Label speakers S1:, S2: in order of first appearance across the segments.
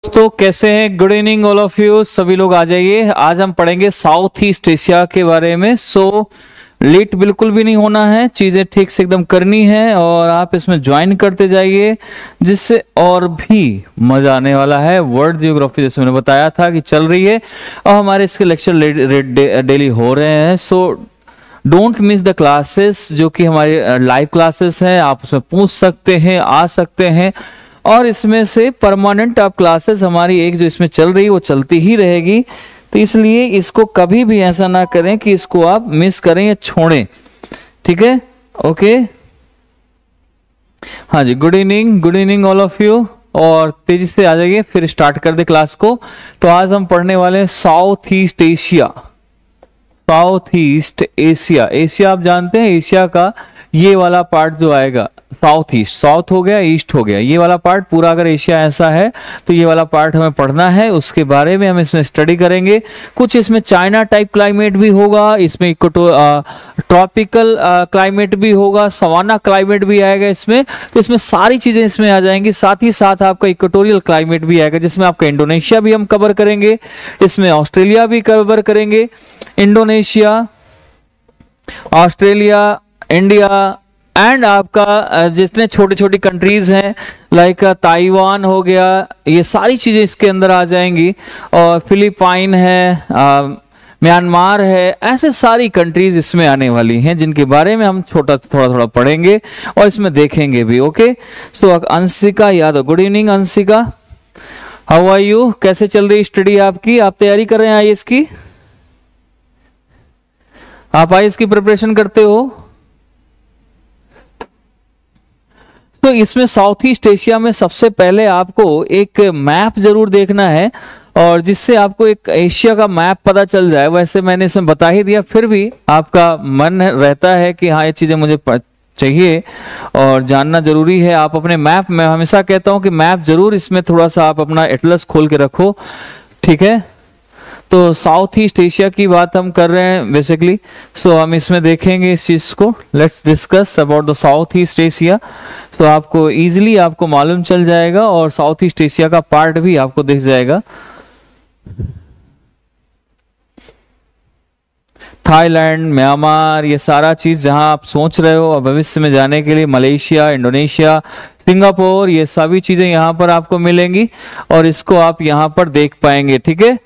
S1: दोस्तों कैसे हैं? Good evening all of you, सभी लोग आ जाइए। आज हम पढ़ेंगे साउथ ईस्ट एशिया के बारे में। सो लेट बिल्कुल भी नहीं होना है, चीजें ठीक से एकदम करनी है और आप इसमें ज्वाइन करते जाइए, जिससे और भी मजा आने वाला है। वर्ल्ड जियोग्राफी जैसे मैंने बताया था कि चल रही है और हमारे इसके लेक्चर डेली हो रहे हैं। So don't miss the classes, जो कि हमारी लाइव क्लासेस हैं। आप उसमें पूछ सकते हैं, आ सकते हैं और इसमें से परमानेंट आप क्लासेस हमारी एक जो इसमें चल रही है वो चलती ही रहेगी। तो इसलिए इसको कभी भी ऐसा ना करें कि इसको आप मिस करें या छोड़ें, ठीक है? ओके, हाँ जी, good evening all of you. और तेजी से आ जाइए, फिर स्टार्ट कर दे क्लास को। तो आज हम पढ़ने वाले हैं south east Asia. South east Asia, Asia आप जानते हैं, एशिया का ये वाला पार्ट जो आएगा साउथ ईस्ट, साउथ हो गया, ईस्ट हो गया, ये वाला पार्ट पूरा अगर एशिया ऐसा है तो ये वाला पार्ट हमें पढ़ना है। उसके बारे में हम इसमें स्टडी करेंगे। कुछ इसमें चाइना टाइप क्लाइमेट भी होगा, इसमें ट्रॉपिकल क्लाइमेट भी होगा, सवाना क्लाइमेट भी आएगा इसमें। तो इसमें सारी चीजें इसमें आ जाएंगी। साथ ही साथ आपका इक्वेटोरियल क्लाइमेट भी आएगा, जिसमें आपका इंडोनेशिया भी हम कवर करेंगे, इसमें ऑस्ट्रेलिया भी कवर करेंगे। इंडोनेशिया, ऑस्ट्रेलिया, इंडिया एंड आपका जितने छोटी छोटी कंट्रीज हैं लाइक ताइवान हो गया, ये सारी चीजें इसके अंदर आ जाएंगी। और फिलीपाइन है, म्यांमार है, ऐसे सारी कंट्रीज इसमें आने वाली हैं, जिनके बारे में हम थोड़ा थोड़ा पढ़ेंगे और इसमें देखेंगे भी। Okay, so Anshika Yadav, good evening Anshika, how are you? कैसे चल रही स्टडी आपकी? आप तैयारी कर रहे हैं आईएएस की? आप आईएएस की प्रिपरेशन करते हो? तो इसमें साउथ ईस्ट एशिया में सबसे पहले आपको एक मैप जरूर देखना है, और जिससे आपको एक एशिया का मैप पता चल जाए। वैसे मैंने इसमें बता ही दिया, फिर भी आपका मन रहता है कि हाँ ये चीजें मुझे चाहिए और जानना जरूरी है। आप अपने मैप, मैं हमेशा कहता हूं कि मैप जरूर इसमें थोड़ा सा आप अपना एटलस खोल के रखो, ठीक है? तो साउथ ईस्ट एशिया की बात हम कर रहे हैं बेसिकली। सो हम इसमें देखेंगे इस चीज को। Let's discuss about the south east Asia. तो आपको इजीली आपको मालूम चल जाएगा और साउथ ईस्ट एशिया का पार्ट भी आपको दिख जाएगा। थाईलैंड, म्यांमार, ये सारा चीज जहां आप सोच रहे हो भविष्य में जाने के लिए, मलेशिया, इंडोनेशिया, सिंगापुर, ये सभी चीजें यहाँ पर आपको मिलेंगी और इसको आप यहाँ पर देख पाएंगे, ठीक है?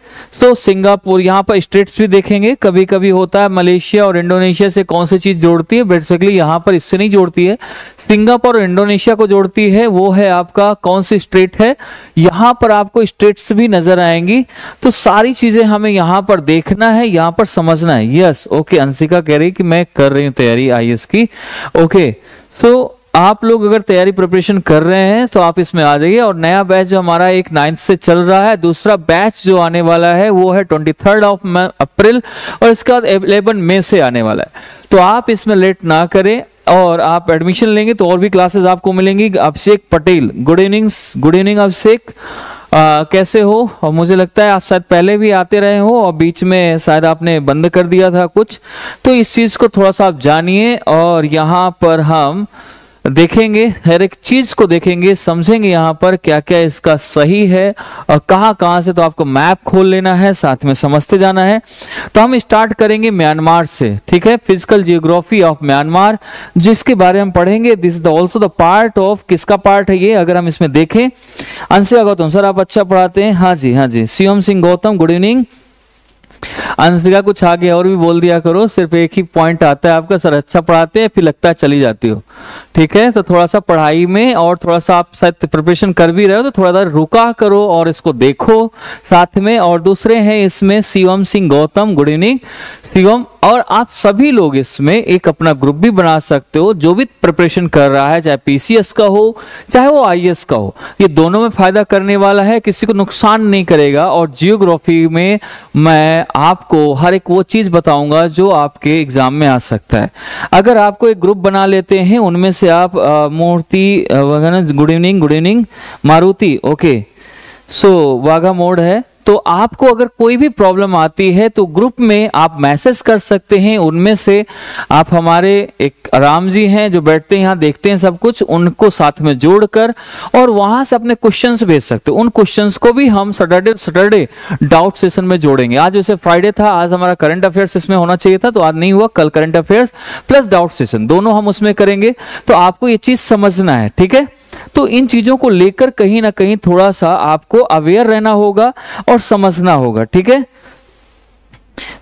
S1: तो सिंगापुर, यहाँ पर स्टेट्स भी देखेंगे। कभी कभी होता है मलेशिया और इंडोनेशिया से कौन सी चीज जोड़ती है, बेसिकली यहाँ पर इससे नहीं जोड़ती है, सिंगापुर और इंडोनेशिया को जोड़ती है। वो है आपका कौन सी स्टेट है, यहाँ पर आपको स्टेट्स भी नजर आएंगी। तो सारी चीजें हमें यहाँ पर देखना है, यहाँ पर समझना है। यस, ओके, अंशिका कह रही कि मैं कर रही हूँ तैयारी आईएएस की। ओके, सो आप लोग अगर तैयारी प्रिपरेशन कर रहे हैं तो आप इसमें आ जाइए। और नया बैच जो हमारा एक 9th से चल रहा है, दूसरा बैच जो आने वाला है वो है 23 अप्रैल और इसके बाद 11 मई से आने वाला है। तो आप इसमें लेट ना करें और आप एडमिशन लेंगे तो और भी क्लासेस आपको मिलेंगी। अभिषेक पटेल, गुड इवनिंग अभिषेक, कैसे हो? और मुझे लगता है आप शायद पहले भी आते रहे हो और बीच में शायद आपने बंद कर दिया था कुछ। तो इस चीज को थोड़ा सा आप जानिए और यहाँ पर हम देखेंगे, हर एक चीज को देखेंगे, समझेंगे यहाँ पर क्या क्या इसका सही है और कहाँ कहाँ से। तो आपको मैप खोल लेना है, साथ में समझते जाना है। तो हम स्टार्ट करेंगे म्यांमार से, ठीक है? फिजिकल जियोग्राफी ऑफ म्यांमार, जिसके बारे में हम पढ़ेंगे। This is also the part of, किसका पार्ट है ये अगर हम इसमें देखें? अंशिका गौतम सर, आप अच्छा पढ़ाते हैं। हाँ जी, हाँ जी, शिवम सिंह गौतम, गुड इवनिंग। अंशिका कुछ आगे और भी बोल दिया करो, सिर्फ एक ही पॉइंट आता है आपका, सर अच्छा पढ़ाते हैं, फिर लगता है चली जाती हो, ठीक है? तो थोड़ा सा पढ़ाई में और थोड़ा सा आप शायद प्रिपरेशन कर भी रहे हो तो थोड़ा सा रुका करो और इसको देखो साथ में। और दूसरे हैं इसमें शिवम सिंह गौतम, गुड इवनिंग शिवम। और आप सभी लोग इसमें एक अपना ग्रुप भी बना सकते हो, जो भी प्रिपरेशन कर रहा है, चाहे पीसीएस का हो चाहे वो आईएएस का हो, ये दोनों में फायदा करने वाला है, किसी को नुकसान नहीं करेगा। और जियोग्राफी में मैं आपको हर एक वो चीज बताऊंगा जो आपके एग्जाम में आ सकता है। अगर आपको एक ग्रुप बना लेते हैं, उनमें से आप मूर्ति, गुड इवनिंग मारुति, ओके, सो वाघा मोड है तो आपको अगर कोई भी प्रॉब्लम आती है तो ग्रुप में आप मैसेज कर सकते हैं। उनमें से आप हमारे एक राम जी हैं जो बैठते हैं यहाँ, देखते हैं सब कुछ, उनको साथ में जोड़कर और वहां से अपने क्वेश्चंस भेज सकते हैं। उन क्वेश्चंस को भी हम सैटरडे डाउट सेशन में जोड़ेंगे। आज वैसे फ्राइडे था, आज हमारा करंट अफेयर्स इसमें होना चाहिए था, तो आज नहीं हुआ। कल current affairs plus doubt session दोनों हम उसमें करेंगे। तो आपको ये चीज समझना है, ठीक है। तो इन चीजों को लेकर कहीं ना कहीं थोड़ा सा आपको अवेयर रहना होगा और समझना होगा, ठीक है।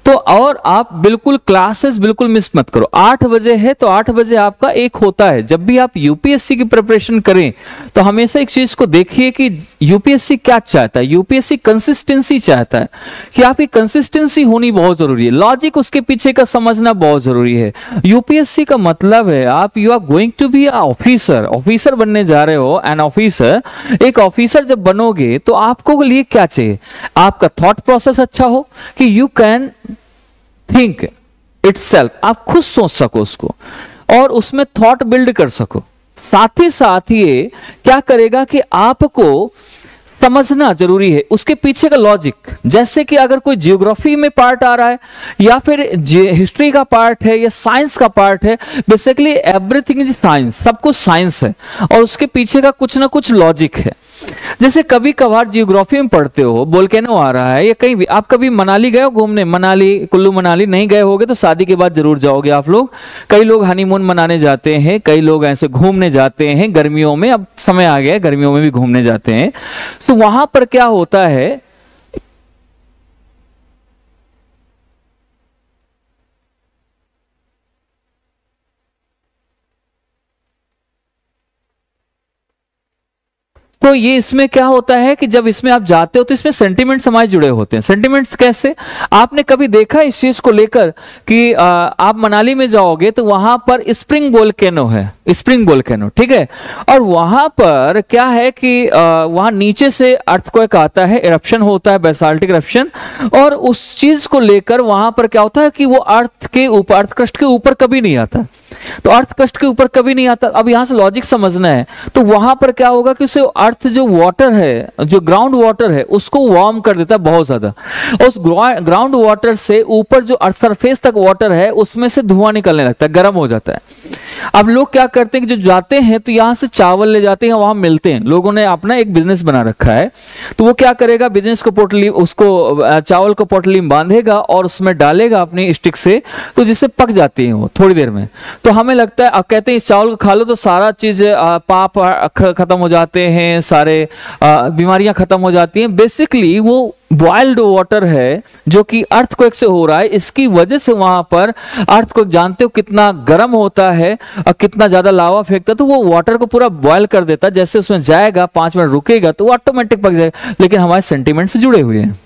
S1: तो और आप बिल्कुल क्लासेस बिल्कुल मिस मत करो। 8 बजे है तो 8 बजे आपका एक होता है। जब भी आप यूपीएससी की प्रिपरेशन करें तो हमेशा एक चीज को देखिए कि यूपीएससी क्या चाहता है। यूपीएससी कंसिस्टेंसी चाहता है कि आपकी कंसिस्टेंसी होनी बहुत जरूरी है। लॉजिक उसके पीछे का समझना बहुत जरूरी है। यूपीएससी का मतलब है आप you are going to be officer बनने जा रहे हो। एन ऑफिसर, एक ऑफिसर जब बनोगे तो आपको लिए क्या चाहिए, आपका थॉट प्रोसेस अच्छा हो कि यू कैन थिंक इटसेल्फ, आप खुद सोच सको उसको और उसमें थॉट बिल्ड कर सको। साथ ही ये क्या करेगा कि आपको समझना जरूरी है उसके पीछे का लॉजिक। जैसे कि अगर कोई जियोग्राफी में पार्ट आ रहा है या फिर हिस्ट्री का पार्ट है या साइंस का पार्ट है, बेसिकली एवरीथिंग इज साइंस, सब कुछ साइंस है और उसके पीछे का कुछ ना कुछ लॉजिक है। जैसे कभी कभार जियोग्राफी में पढ़ते हो वोल्केनो आ रहा है या कहीं भी, आप कभी मनाली गए हो घूमने, मनाली कुल्लू मनाली नहीं गए होगे तो शादी के बाद जरूर जाओगे आप लोग। कई लोग हनीमून मनाने जाते हैं, कई लोग ऐसे घूमने जाते हैं गर्मियों में, अब समय आ गया है गर्मियों में भी घूमने जाते हैं। तो वहां पर क्या होता है, तो ये इसमें क्या होता है कि जब इसमें आप जाते हो तो इसमें सेंटिमेंट्स हमारे जुड़े होते हैं। सेंटिमेंट्स कैसे, आपने कभी देखा इस चीज को लेकर कि आप मनाली में जाओगे तो वहां पर स्प्रिंग वोल्केनो है, स्प्रिंग वोल्केनो, ठीक है। और वहां पर क्या है कि वहां नीचे से अर्थक्वेक आता है, इरप्शन होता है, बेसाल्टिक इरप्शन, और उस चीज को लेकर वहां पर क्या होता है कि वो अर्थ के ऊपर, अर्थ क्रस्ट के ऊपर कभी नहीं आता। तो अर्थ क्रस्ट के ऊपर कभी नहीं आता। अब यहां से लॉजिक समझना है, तो वहां पर क्या होगा कि उसे अर्थ जो वाटर है, जो ग्राउंड वाटर है, उसको वार्म कर देता है बहुत ज्यादा। उस ग्राउंड वाटर से ऊपर जो अर्थ सरफेस तक वाटर है उसमें से धुआं निकलने लगता है, गर्म हो जाता है। अब लोग क्या करते हैं कि जो जाते हैं तो यहां से चावल ले जाते हैं, वहां मिलते हैं। लोगों ने अपना एक बिजनेस बना रखा है, तो वो क्या करेगा, बिजनेस को पोटली, उसको चावल को पोटली में बांधेगा और उसमें डालेगा अपनी स्टिक से, तो जिससे पक जाती है वो थोड़ी देर में। तो हमें लगता है, अब कहते हैं इस चावल को खा लो तो सारा चीज पाप खत्म हो जाते हैं, सारे बीमारियां खत्म हो जाती हैं। बेसिकली वो बॉइल्ड वाटर है जो कि अर्थक्वेक से हो रहा है, इसकी वजह से वहां पर अर्थक्वेक, जानते हो कितना गर्म होता है और कितना ज्यादा लावा फेंकता है, तो वो वाटर को पूरा बॉयल कर देता है। जैसे उसमें जाएगा 5 मिनट रुकेगा तो वो ऑटोमेटिक पक जाएगा। लेकिन हमारे सेंटीमेंट से जुड़े हुए हैं,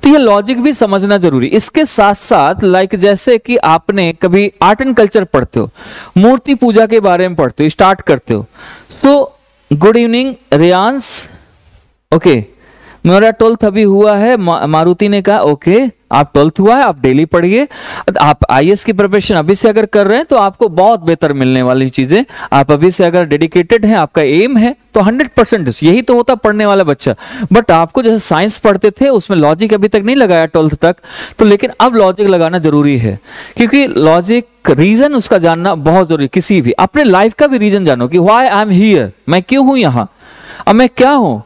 S1: तो ये लॉजिक भी समझना जरूरी। इसके साथ साथ लाइक जैसे कि आपने कभी आर्ट एंड कल्चर पढ़ते हो, मूर्ति पूजा के बारे में पढ़ते हो, स्टार्ट करते हो। So good evening Riyansh, okay, मेरा 12th अभी हुआ है, मारुति ने कहा ओके आप 12th हुआ है, आप डेली पढ़िए। आप आईएएस की प्रिपरेशन अभी से अगर कर रहे हैं तो आपको बहुत बेहतर मिलने वाली चीजें, आप अभी से अगर डेडिकेटेड हैं, आपका एम है तो 100% यही तो होता पढ़ने वाला बच्चा। बट आपको जैसे साइंस पढ़ते थे उसमें लॉजिक अभी तक नहीं लगाया 12th तक, तो लेकिन अब लॉजिक लगाना जरूरी है, क्योंकि लॉजिक रीजन उसका जानना बहुत जरूरी। किसी भी अपने लाइफ का भी रीजन जानो कि व्हाई आई एम हियर, मैं क्यों हूं यहां, अब मैं क्या हूं,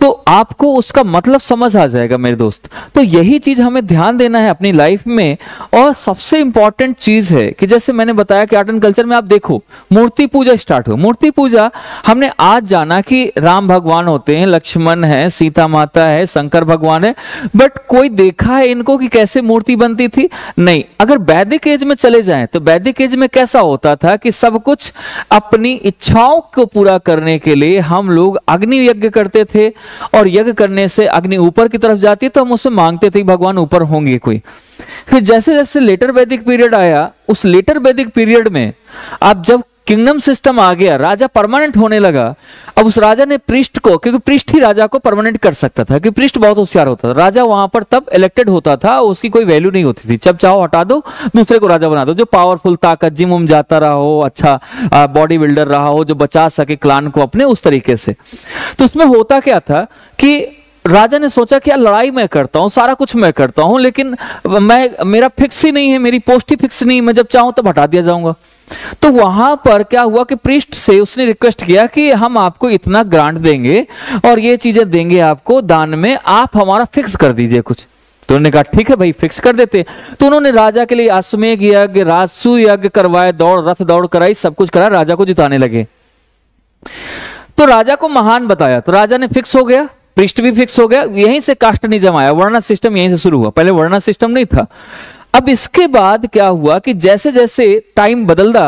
S1: तो आपको उसका मतलब समझ आ जाएगा मेरे दोस्त। तो यही चीज हमें ध्यान देना है अपनी लाइफ में। और सबसे इंपॉर्टेंट चीज है कि जैसे मैंने बताया कि आर्ट एंड कल्चर में आप देखो मूर्ति पूजा स्टार्ट हो। मूर्ति पूजा हमने आज जाना कि राम भगवान होते हैं, लक्ष्मण है, सीता माता है, शंकर भगवान है, बट कोई देखा है इनको कि कैसे मूर्ति बनती थी? नहीं। अगर वैदिक एज में चले जाएं तो वैदिक एज में कैसा होता था कि सब कुछ अपनी इच्छाओं को पूरा करने के लिए हम लोग अग्नि यज्ञ करते थे, और यज्ञ करने से अग्नि ऊपर की तरफ जाती है तो हम उसमें मांगते थे भगवान ऊपर होंगे कोई। फिर जैसे जैसे लेटर वैदिक पीरियड आया, उस लेटर वैदिक पीरियड में अब जब किंगडम सिस्टम आ गया, राजा परमानेंट होने लगा, अब उस राजा ने प्रीस्ट को, क्योंकि प्रीस्ट ही राजा को परमानेंट कर सकता था, कि प्रीस्ट बहुत होशियार होता था, राजा वहां पर तब इलेक्टेड होता था, उसकी कोई वैल्यू नहीं होती थी, जब चाहो हटा दो दूसरे को राजा बना दो, जो पावरफुल, ताकत, जिम उम जाता रहा हो, अच्छा बॉडी बिल्डर रहा हो, जो बचा सके क्लान को अपने, उस तरीके से। तो उसमें होता क्या था कि राजा ने सोचा कि यार लड़ाई मैं करता हूं, सारा कुछ मैं करता हूं, लेकिन मेरा फिक्स ही नहीं है, मेरी पोस्ट ही फिक्स नहीं, मैं जब चाहूं तब हटा दिया जाऊंगा। तो वहां पर क्या हुआ कि प्रीस्ट से उसने रिक्वेस्ट किया कि हम आपको इतना ग्रांट देंगे और ये चीजें देंगे आपको दान में, आप हमारा फिक्स कर दीजिए कुछ। तो उन्होंने कहा ठीक है भाई, फिक्स कर देते। तो उन्होंने राजा के लिए अश्वमेध यज्ञ, राजसू यज्ञ करवाए, दौड़ रथ दौड़ कराई, सब कुछ करा, राजा को जिताने लगे। तो राजा को महान बताया, तो राजा ने फिक्स हो गया, प्रीस्ट भी फिक्स हो गया। यहीं से कास्टनिज्म आया, वर्ण सिस्टम यहीं से शुरू हुआ, पहले वर्ण सिस्टम नहीं था। अब इसके बाद क्या हुआ कि जैसे जैसे टाइम बदलता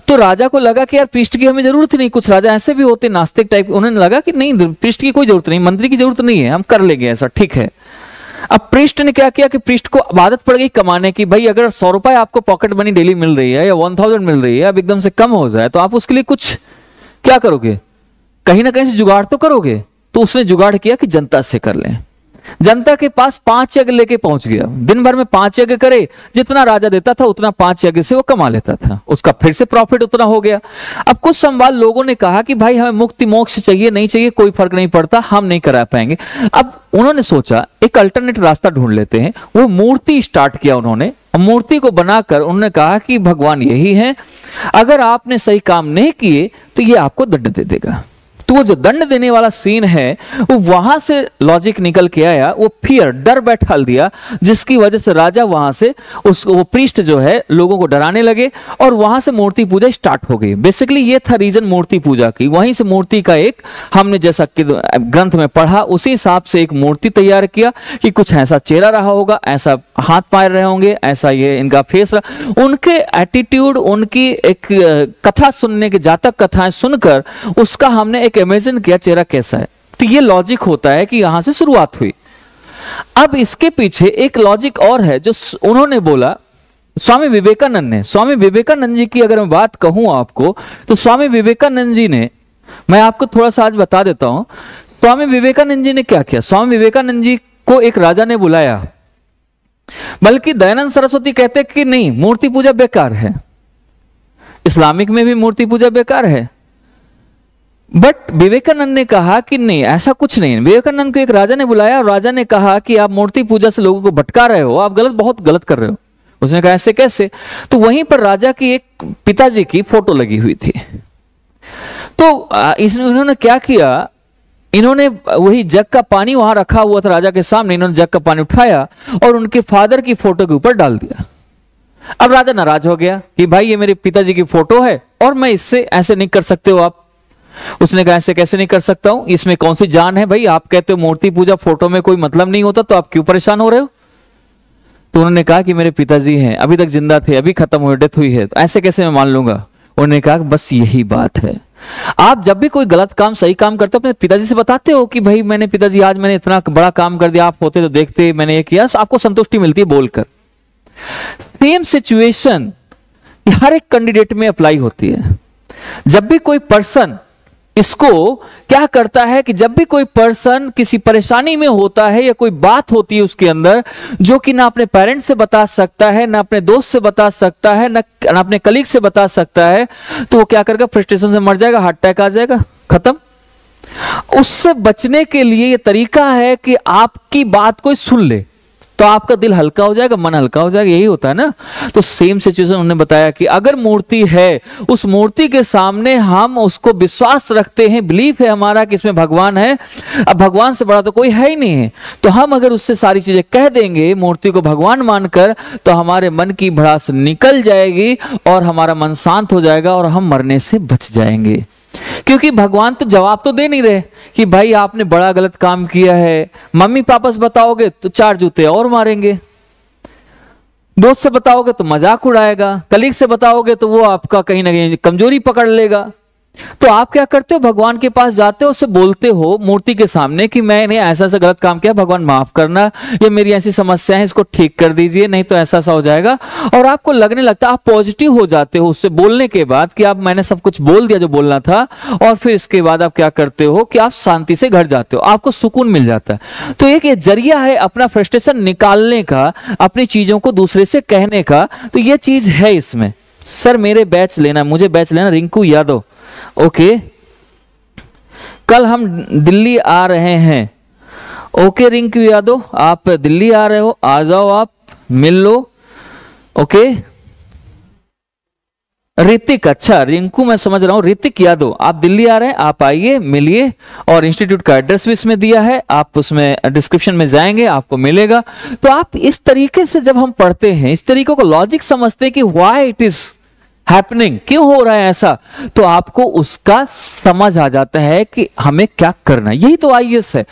S1: तो राजा को लगा कि यार प्रीस्ट की हमें जरूरत नहीं। कुछ राजा ऐसे भी होते नास्तिक टाइप, उन्होंने लगा कि नहीं, प्रीस्ट की कोई जरूरत नहीं, मंत्री की जरूरत नहीं है, हम कर लेंगे ऐसा, ठीक है। अब प्रीस्ट ने क्या किया कि प्रीस्ट को आदत पड़ गई कमाने की। भाई अगर 100 रुपए आपको पॉकेट मनी डेली मिल रही है या 1000 मिल रही है, अब एकदम से कम हो जाए तो आप उसके लिए कुछ क्या करोगे, कहीं ना कहीं से जुगाड़ तो करोगे। तो उसने जुगाड़ किया कि जनता से कर लें। जनता के पास 5 यज्ञ लेके पहुंच गया, दिन भर में 5 यज्ञ करे, जितना राजा देता था उतना 5 यज्ञ से वो कमा लेता था, उसका फिर से प्रॉफिट उतना हो गया। अब कुछ संवाद लोगों ने कहा कि भाई हमें मुक्ति मोक्ष चाहिए, नहीं चाहिए, कोई फर्क नहीं पड़ता, हम नहीं करा पाएंगे। अब उन्होंने सोचा एक अल्टरनेट रास्ता ढूंढ लेते हैं। वो मूर्ति स्टार्ट किया उन्होंने, मूर्ति को बनाकर उन्होंने कहा कि भगवान यही है, अगर आपने सही काम नहीं किए तो ये आपको दंड दे देगा। तो वो जो दंड देने वाला सीन है वो वहां से लॉजिक निकल के आया, वो फियर, डर बैठा दिया, जिसकी वजह से राजा वहां से वो प्रीस्ट जो है लोगों को डराने लगे और वहां से मूर्ति पूजा स्टार्ट हो गई। बेसिकली ये था रीजन मूर्ति पूजा की। वहीं से मूर्ति का एक हमने जैसा कि ग्रंथ में पढ़ा उसी हिसाब से एक मूर्ति तैयार किया कि कुछ ऐसा चेहरा रहा होगा, ऐसा हाथ पैर रहे होंगे, ऐसा ये इनका फेस रहा। उनके एटीट्यूड, उनकी एक कथा सुनने के, जातक कथाएं सुनकर उसका हमने एक इमेजिन किया चेहरा कैसा है। तो ये लॉजिक होता है कि यहां से शुरुआत हुई। अब इसके पीछे एक लॉजिक और है जो उन्होंने बोला स्वामी विवेकानंद ने। स्वामी विवेकानंद जी की अगर मैं बात कहूं आपको, तो स्वामी विवेकानंद जी ने, मैं आपको थोड़ा सा आज बता देता हूं स्वामी विवेकानंद जी ने क्या किया। स्वामी विवेकानंद जी को एक राजा ने बुलाया, बल्कि दयानंद सरस्वती कहते कि नहीं, मूर्ति पूजा बेकार है, इस्लामिक में भी मूर्ति पूजा बेकार है। बट विवेकानंद ने कहा कि नहीं, ऐसा कुछ नहीं। विवेकानंद को एक राजा ने बुलाया और राजा ने कहा कि आप मूर्ति पूजा से लोगों को भटका रहे हो, आप बहुत गलत कर रहे हो। उसने कहा ऐसे कैसे? तो वहीं पर राजा की एक पिताजी की फोटो लगी हुई थी। तो इन्होंने क्या किया, इन्होंने वही जग का पानी वहां रखा हुआ था राजा के सामने, इन्होंने जग का पानी उठाया और उनके फादर की फोटो के ऊपर डाल दिया। अब राजा नाराज हो गया कि भाई ये मेरे पिताजी की फोटो है और मैं इससे ऐसे नहीं कर सकते हो आप। उसने कहा ऐसे कैसे नहीं कर सकता हूं, इसमें कौन सी जान है भाई, आप कहते हो मूर्ति पूजा फोटो में कोई मतलब नहीं होता, तो आप क्यों परेशान हो रहे हो? तो उन्होंने कहा कि मेरे पिताजी हैं, अभी तक जिंदा थे, अभी खत्म हुए, डेथ हुई है, तो ऐसे कैसे मैं मान लूंगा? उन्होंने कहा बस यही बात है, आप जब भी कोई गलत काम सही काम करते हो अपने पिताजी से बताते हो कि भाई मैंने पिताजी आज मैंने इतना बड़ा काम कर दिया, आप होते तो देखते मैंने ये किया, आपको संतुष्टि मिलती है बोलकर। सेम सिचुएशन हर एक कैंडिडेट में अप्लाई होती है। जब भी कोई पर्सन इसको क्या करता है कि जब भी कोई पर्सन किसी परेशानी में होता है या कोई बात होती है उसके अंदर जो कि ना अपने पेरेंट्स से बता सकता है, ना अपने दोस्त से बता सकता है, ना अपने कलीग से बता सकता है, तो वो क्या करेगा, फ्रस्ट्रेशन से मर जाएगा, हार्ट अटैक आ जाएगा, खत्म। उससे बचने के लिए ये तरीका है कि आपकी बात कोई सुन ले तो आपका दिल हल्का हो जाएगा, मन हल्का हो जाएगा, यही होता है ना। तो सेम सिचुएशन उन्होंने बताया कि अगर मूर्ति है, उस मूर्ति के सामने हम उसको विश्वास रखते हैं, बिलीफ है हमारा कि इसमें भगवान है, अब भगवान से बड़ा तो कोई है ही नहीं है, तो हम अगर उससे सारी चीजें कह देंगे मूर्ति को भगवान मानकर, तो हमारे मन की भड़ास निकल जाएगी और हमारा मन शांत हो जाएगा और हम मरने से बच जाएंगे। क्योंकि भगवान तो जवाब तो दे नहीं रहे कि भाई आपने बड़ा गलत काम किया है। मम्मी पापा से बताओगे तो 4 जूते और मारेंगे, दोस्त से बताओगे तो मजाक उड़ाएगा, कलीग से बताओगे तो वो आपका कहीं ना कहीं कमजोरी पकड़ लेगा। तो आप क्या करते हो, भगवान के पास जाते हो, उससे बोलते हो मूर्ति के सामने कि मैंने ऐसा ऐसा गलत काम किया, भगवान माफ करना, ये मेरी ऐसी समस्या है, इसको ठीक कर दीजिए, नहीं तो ऐसा ऐसा हो जाएगा। और आपको लगने लगता है, आप पॉजिटिव हो जाते हो उससे बोलने के बाद कि आप मैंने सब कुछ बोल दिया जो बोलना था, और फिर इसके बाद आप क्या करते हो कि आप शांति से घर जाते हो, आपको सुकून मिल जाता है। तो एक ये जरिया है अपना फ्रस्ट्रेशन निकालने का, अपनी चीजों को दूसरे से कहने का। तो ये चीज है इसमें। सर मेरे बैच लेना, मुझे बैच लेना, रिंकू यादव, ओके। कल हम दिल्ली आ रहे हैं ओके रिंकू यादव, आप दिल्ली आ रहे हो, आ जाओ, आप मिल लो। ओके ऋतिक, अच्छा रिंकू मैं समझ रहा हूं, ऋतिक यादव आप दिल्ली आ रहे हैं, आप आइए मिलिए, और इंस्टीट्यूट का एड्रेस भी इसमें दिया है, आप उसमें डिस्क्रिप्शन में जाएंगे आपको मिलेगा। तो आप इस तरीके से जब हम पढ़ते हैं, इस तरीके को लॉजिक समझते हैं कि व्हाई इट इज हैपनिंग, क्यों हो रहा है ऐसा, तो आपको उसका समझ आ जाता है कि हमें क्या करना है। यही तो आईएएस है,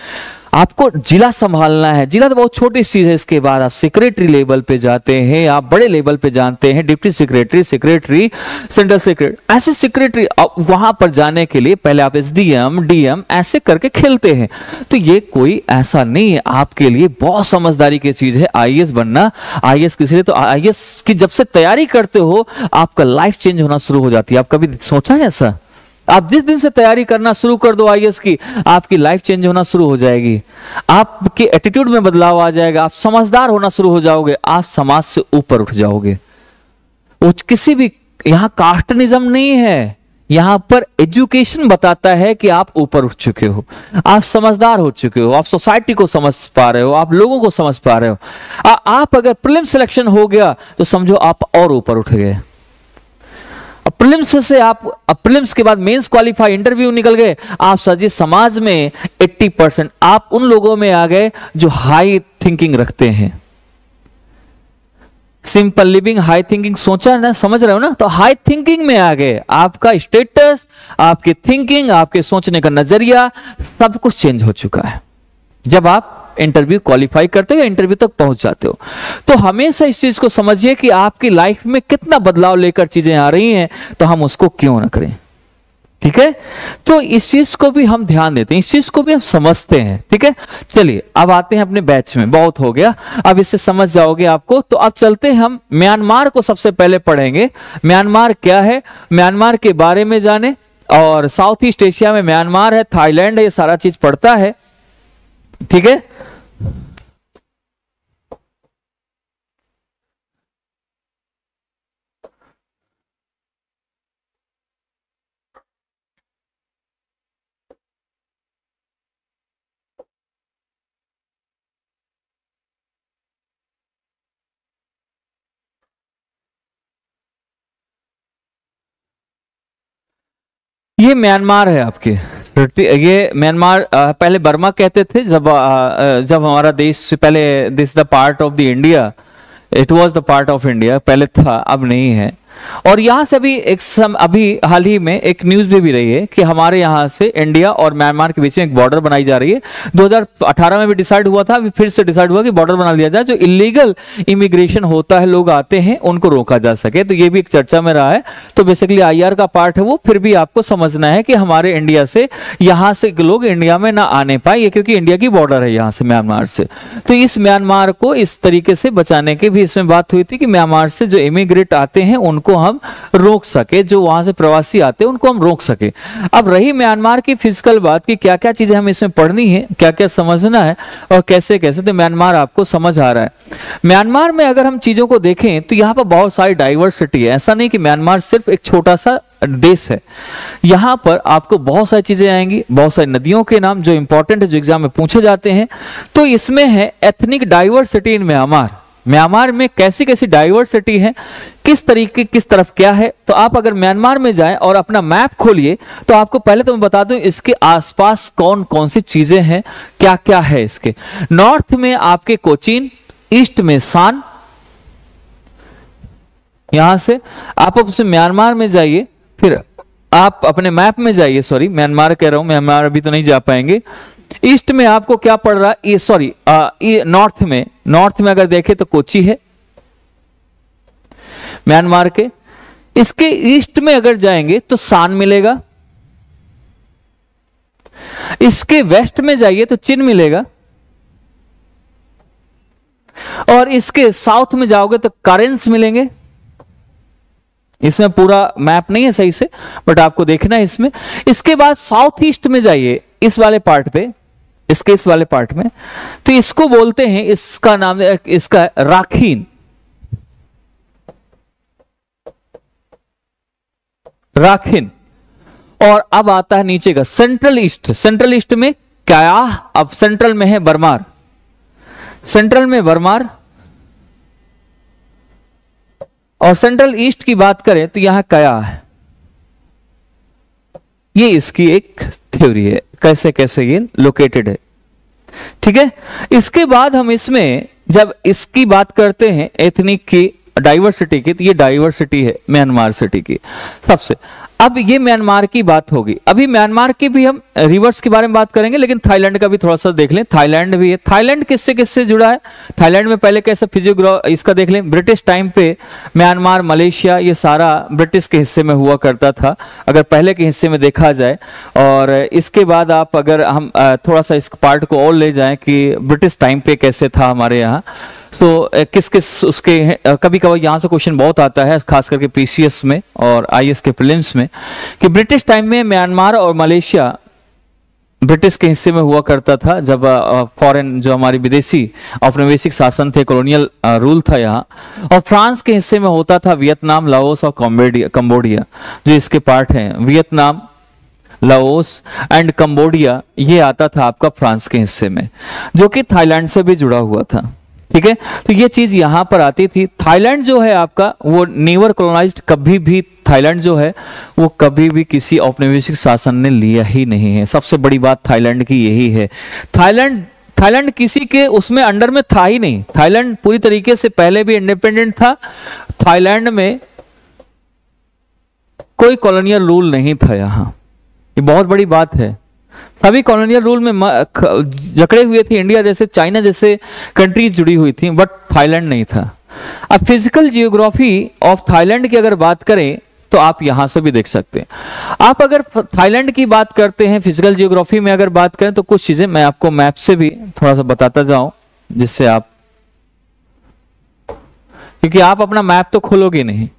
S1: आपको जिला संभालना है। जिला तो बहुत छोटी चीज है, इसके बाद आप सेक्रेटरी लेवल पे जाते हैं, आप बड़े लेवल पे जानते हैं, deputy secretary, secretary, central secretary, ऐसे सेक्रेटरी, वहां पर जाने के लिए पहले आप एसडीएम, डीएम ऐसे करके खेलते हैं। तो ये कोई ऐसा नहीं है, आपके लिए बहुत समझदारी की चीज है आईएएस बनना। आईएएस किसी लिए, तो आईएएस की जब से तैयारी करते हो आपका लाइफ चेंज होना शुरू हो जाती है। आप कभी सोचा है ऐसा? आप जिस दिन से तैयारी करना शुरू कर दो आईएएस की, आपकी लाइफ चेंज होना शुरू हो जाएगी, आपके एटीट्यूड में बदलाव आ जाएगा, आप समझदार होना शुरू हो जाओगे, आप समाज से ऊपर उठ जाओगे। वो किसी भी, यहां कास्टनिज्म नहीं है, यहां पर एजुकेशन बताता है कि आप ऊपर उठ चुके हो, आप समझदार हो चुके हो, आप सोसाइटी को समझ पा रहे हो, आप लोगों को समझ पा रहे हो। आप अगर प्रीलिम सिलेक्शन हो गया तो समझो आप और ऊपर उठ गए। प्रीलिम्स से आप, प्रीलिम्स के बाद मेंस क्वालिफाई, इंटरव्यू निकल गए, आप सजे समाज में 80% आप उन लोगों में आ गए जो हाई थिंकिंग रखते हैं। सिंपल लिविंग, हाई थिंकिंग, सोचा ना, समझ रहे हो ना, तो हाई थिंकिंग में आ गए, आपका स्टेटस, आपकी थिंकिंग, आपके सोचने का नजरिया सब कुछ चेंज हो चुका है जब आप इंटरव्यू क्वालिफाई करते हो या इंटरव्यू तक पहुंच जाते हो। तो हमेशा इस चीज को समझिए कि आपकी लाइफ में कितना बदलाव लेकर चीजें आ रही हैं, तो हम उसको क्यों ना करें। ठीक है, तो इस चीज को भी हम ध्यान देते हैं, इस चीज को भी हम समझते हैं। ठीक है, चलिए अब आते हैं अपने बैच में, बहुत हो गया, अब इससे समझ जाओगे आपको। तो अब चलते हैं हम म्यांमार को सबसे पहले पढ़ेंगे। म्यांमार क्या है, म्यांमार के बारे में जाने, और साउथ ईस्ट एशिया में म्यांमार है, थाईलैंड है, ये सारा चीज पढ़ता है। ठीक है, ये म्यांमार है आपके, ये म्यांमार पहले बर्मा कहते थे, जब हमारा देश पहले, this the part of the India, it was the part of India, पहले था, अब नहीं है। और यहां से अभी अभी हाल ही में एक न्यूज भी रही है कि हमारे यहां से इंडिया और म्यांमार के बीच में एक बॉर्डर बनाई जा रही है। 2018 में भी डिसाइड हुआ था, अभी फिर से डिसाइड हुआ कि बॉर्डर बना लिया जाए, जो इलीगल इमिग्रेशन होता है, लोग आते हैं, उनको रोका जा सके। तो ये भी एक चर्चा में रहा है। तो बेसिकली आईआर का पार्ट है वो, फिर भी आपको समझना है कि हमारे इंडिया से, यहां से लोग इंडिया में ना आने पाए, क्योंकि इंडिया की बॉर्डर है यहां से म्यांमार से। तो इस म्यांमार को इस तरीके से बचाने की भी इसमें बात हुई थी कि म्यांमार से जो इमिग्रेट आते हैं उनको हम रोक सके, जो वहां से प्रवासी आते हैं उनको हम रोक सके। अब रही म्यांमार की फिजिकल बात की क्या क्या चीजें हमें इसमें पढ़नी है, क्या क्या समझना है और कैसे कैसे, तो म्यांमार आपको समझ आ रहा है। म्यांमार में अगर हम चीजों को देखें तो यहाँ पर बहुत सारी डाइवर्सिटी है। ऐसा नहीं कि म्यांमार सिर्फ एक छोटा सा देश है, यहां पर आपको बहुत सारी चीजें आएंगी, बहुत सारी नदियों के नाम जो इंपॉर्टेंट है, जो एग्जाम में पूछे जाते हैं। तो इसमें है ethnic diversity in Myanmar. Myanmar में कैसी कैसी डाइवर्सिटी है, किस तरीके, किस तरफ क्या है। तो आप अगर म्यांमार में जाएं और अपना मैप खोलिए तो आपको पहले तो मैं बता दूं इसके आसपास कौन कौन सी चीजें हैं, क्या क्या है इसके। नॉर्थ में आपके कोचीन, ईस्ट में सान, यहां से आप अपने म्यांमार में जाइए, फिर आप अपने मैप में जाइए, सॉरी म्यांमार कह रहा हूं, म्यांमार अभी तो नहीं जा पाएंगे। ईस्ट में आपको क्या पड़ रहा है, ये सॉरी ये नॉर्थ में अगर देखें तो कोची है म्यांमार के। इसके ईस्ट में अगर जाएंगे तो सान मिलेगा, इसके वेस्ट में जाइए तो चिन मिलेगा, और इसके साउथ में जाओगे तो कारेंस मिलेंगे। इसमें पूरा मैप नहीं है सही से, बट आपको देखना है इसमें। इसके बाद साउथ ईस्ट में जाइए, इस वाले पार्ट पे, इसके इस वाले पार्ट में, तो इसको बोलते हैं, इसका नाम इसका राखीन, राखीन। और अब आता है नीचे का सेंट्रल ईस्ट। सेंट्रल ईस्ट में क्या, अब सेंट्रल में है बरमार, सेंट्रल में बरमार, और सेंट्रल ईस्ट की बात करें तो यहां कया है। ये इसकी एक थ्योरी है, कैसे कैसे ये लोकेटेड है। ठीक है, इसके बाद हम इसमें जब इसकी बात करते हैं एथनिक की डाइवर्सिटी की, तो ये डाइवर्सिटी है म्यांमार सिटी की सबसे। अब ये म्यांमार की बात होगी, अभी म्यांमार की भी हम रिवर्स के बारे में बात करेंगे, लेकिन थाईलैंड का भी थोड़ा सा देख लें। थाईलैंड भी है, थाईलैंड किससे किससे जुड़ा है, थाईलैंड में पहले कैसे इसका देख लें। ब्रिटिश टाइम पे म्यांमार, मलेशिया, ये सारा ब्रिटिश के हिस्से में हुआ करता था, अगर पहले के हिस्से में देखा जाए। और इसके बाद आप अगर हम थोड़ा सा इस पार्ट को और ले जाएं कि ब्रिटिश टाइम पे कैसे था हमारे यहाँ, तो किस किस उसके कभी कभी यहाँ से क्वेश्चन बहुत आता है, खास करके पीसीएस में और आईएएस के प्रीलिम्स में, कि ब्रिटिश टाइम में म्यांमार और मलेशिया ब्रिटिश के हिस्से में हुआ करता था, जब फॉरेन जो हमारी विदेशी औपनिवेशिक शासन थे, कॉलोनियल रूल था यहाँ। और फ्रांस के हिस्से में होता था वियतनाम, लाओस और कंबोडिया, जो इसके पार्ट हैं। वियतनाम, लाओस एंड कंबोडिया, ये आता था आपका फ्रांस के हिस्से में, जो कि थाईलैंड से भी जुड़ा हुआ था। ठीक है, तो ये चीज यहां पर आती थी। थाईलैंड जो है आपका वो नेवर कॉलोनाइज्ड, कभी भी थाईलैंड जो है वो कभी भी किसी औपनिवेशिक शासन ने लिया ही नहीं है। सबसे बड़ी बात थाईलैंड की यही है। थाईलैंड किसी के उसमें अंडर में था ही नहीं। थाईलैंड पूरी तरीके से पहले भी इंडिपेंडेंट था। थाईलैंड में कोई कॉलोनियल रूल नहीं था यहाँ, ये बहुत बड़ी बात है। सभी कॉलोनियल रूल में जकड़े हुए थे, इंडिया जैसे, चाइना जैसे कंट्रीज जुड़ी हुई थी, बट थाईलैंड नहीं था। अब फिजिकल जियोग्राफी ऑफ थाईलैंड की अगर बात करें तो आप यहां से भी देख सकते हैं। आप अगर थाईलैंड की बात करते हैं फिजिकल जियोग्राफी में अगर बात करें, तो कुछ चीजें मैं आपको मैप से भी थोड़ा सा बताता जाऊं, जिससे आप, क्योंकि आप अपना मैप तो खोलोगे नहीं,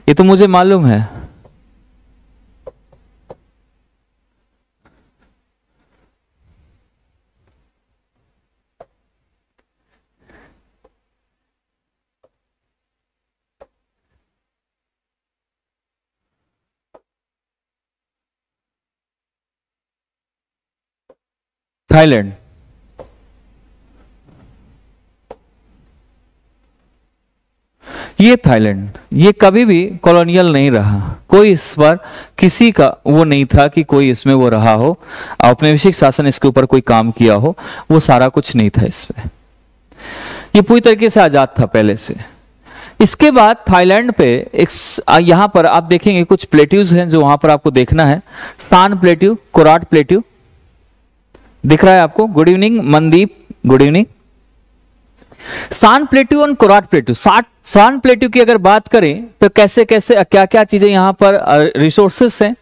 S1: ये तो मुझे मालूम है। थाईलैंड, ये थाईलैंड, ये कभी भी कॉलोनियल नहीं रहा। कोई इस पर किसी का वो नहीं था कि कोई इसमें वो रहा हो, औपनिवेशिक शासन इसके ऊपर कोई काम किया हो, वो सारा कुछ नहीं था इसमें। ये पूरी तरीके से आजाद था पहले से। इसके बाद थाईलैंड पे एक यहां पर आप देखेंगे कुछ प्लेट्यूज हैं जो वहां पर आपको देखना है। सान प्लेट्यू, कोराट प्लेट्यू दिख रहा है आपको। Good evening Mandeep, good evening. सान प्लेट्यू और कोराट प्लेट्यू। सान प्लेट्यू की अगर बात करें तो कैसे कैसे क्या क्या चीजें यहाँ पर रिसोर्सेस हैं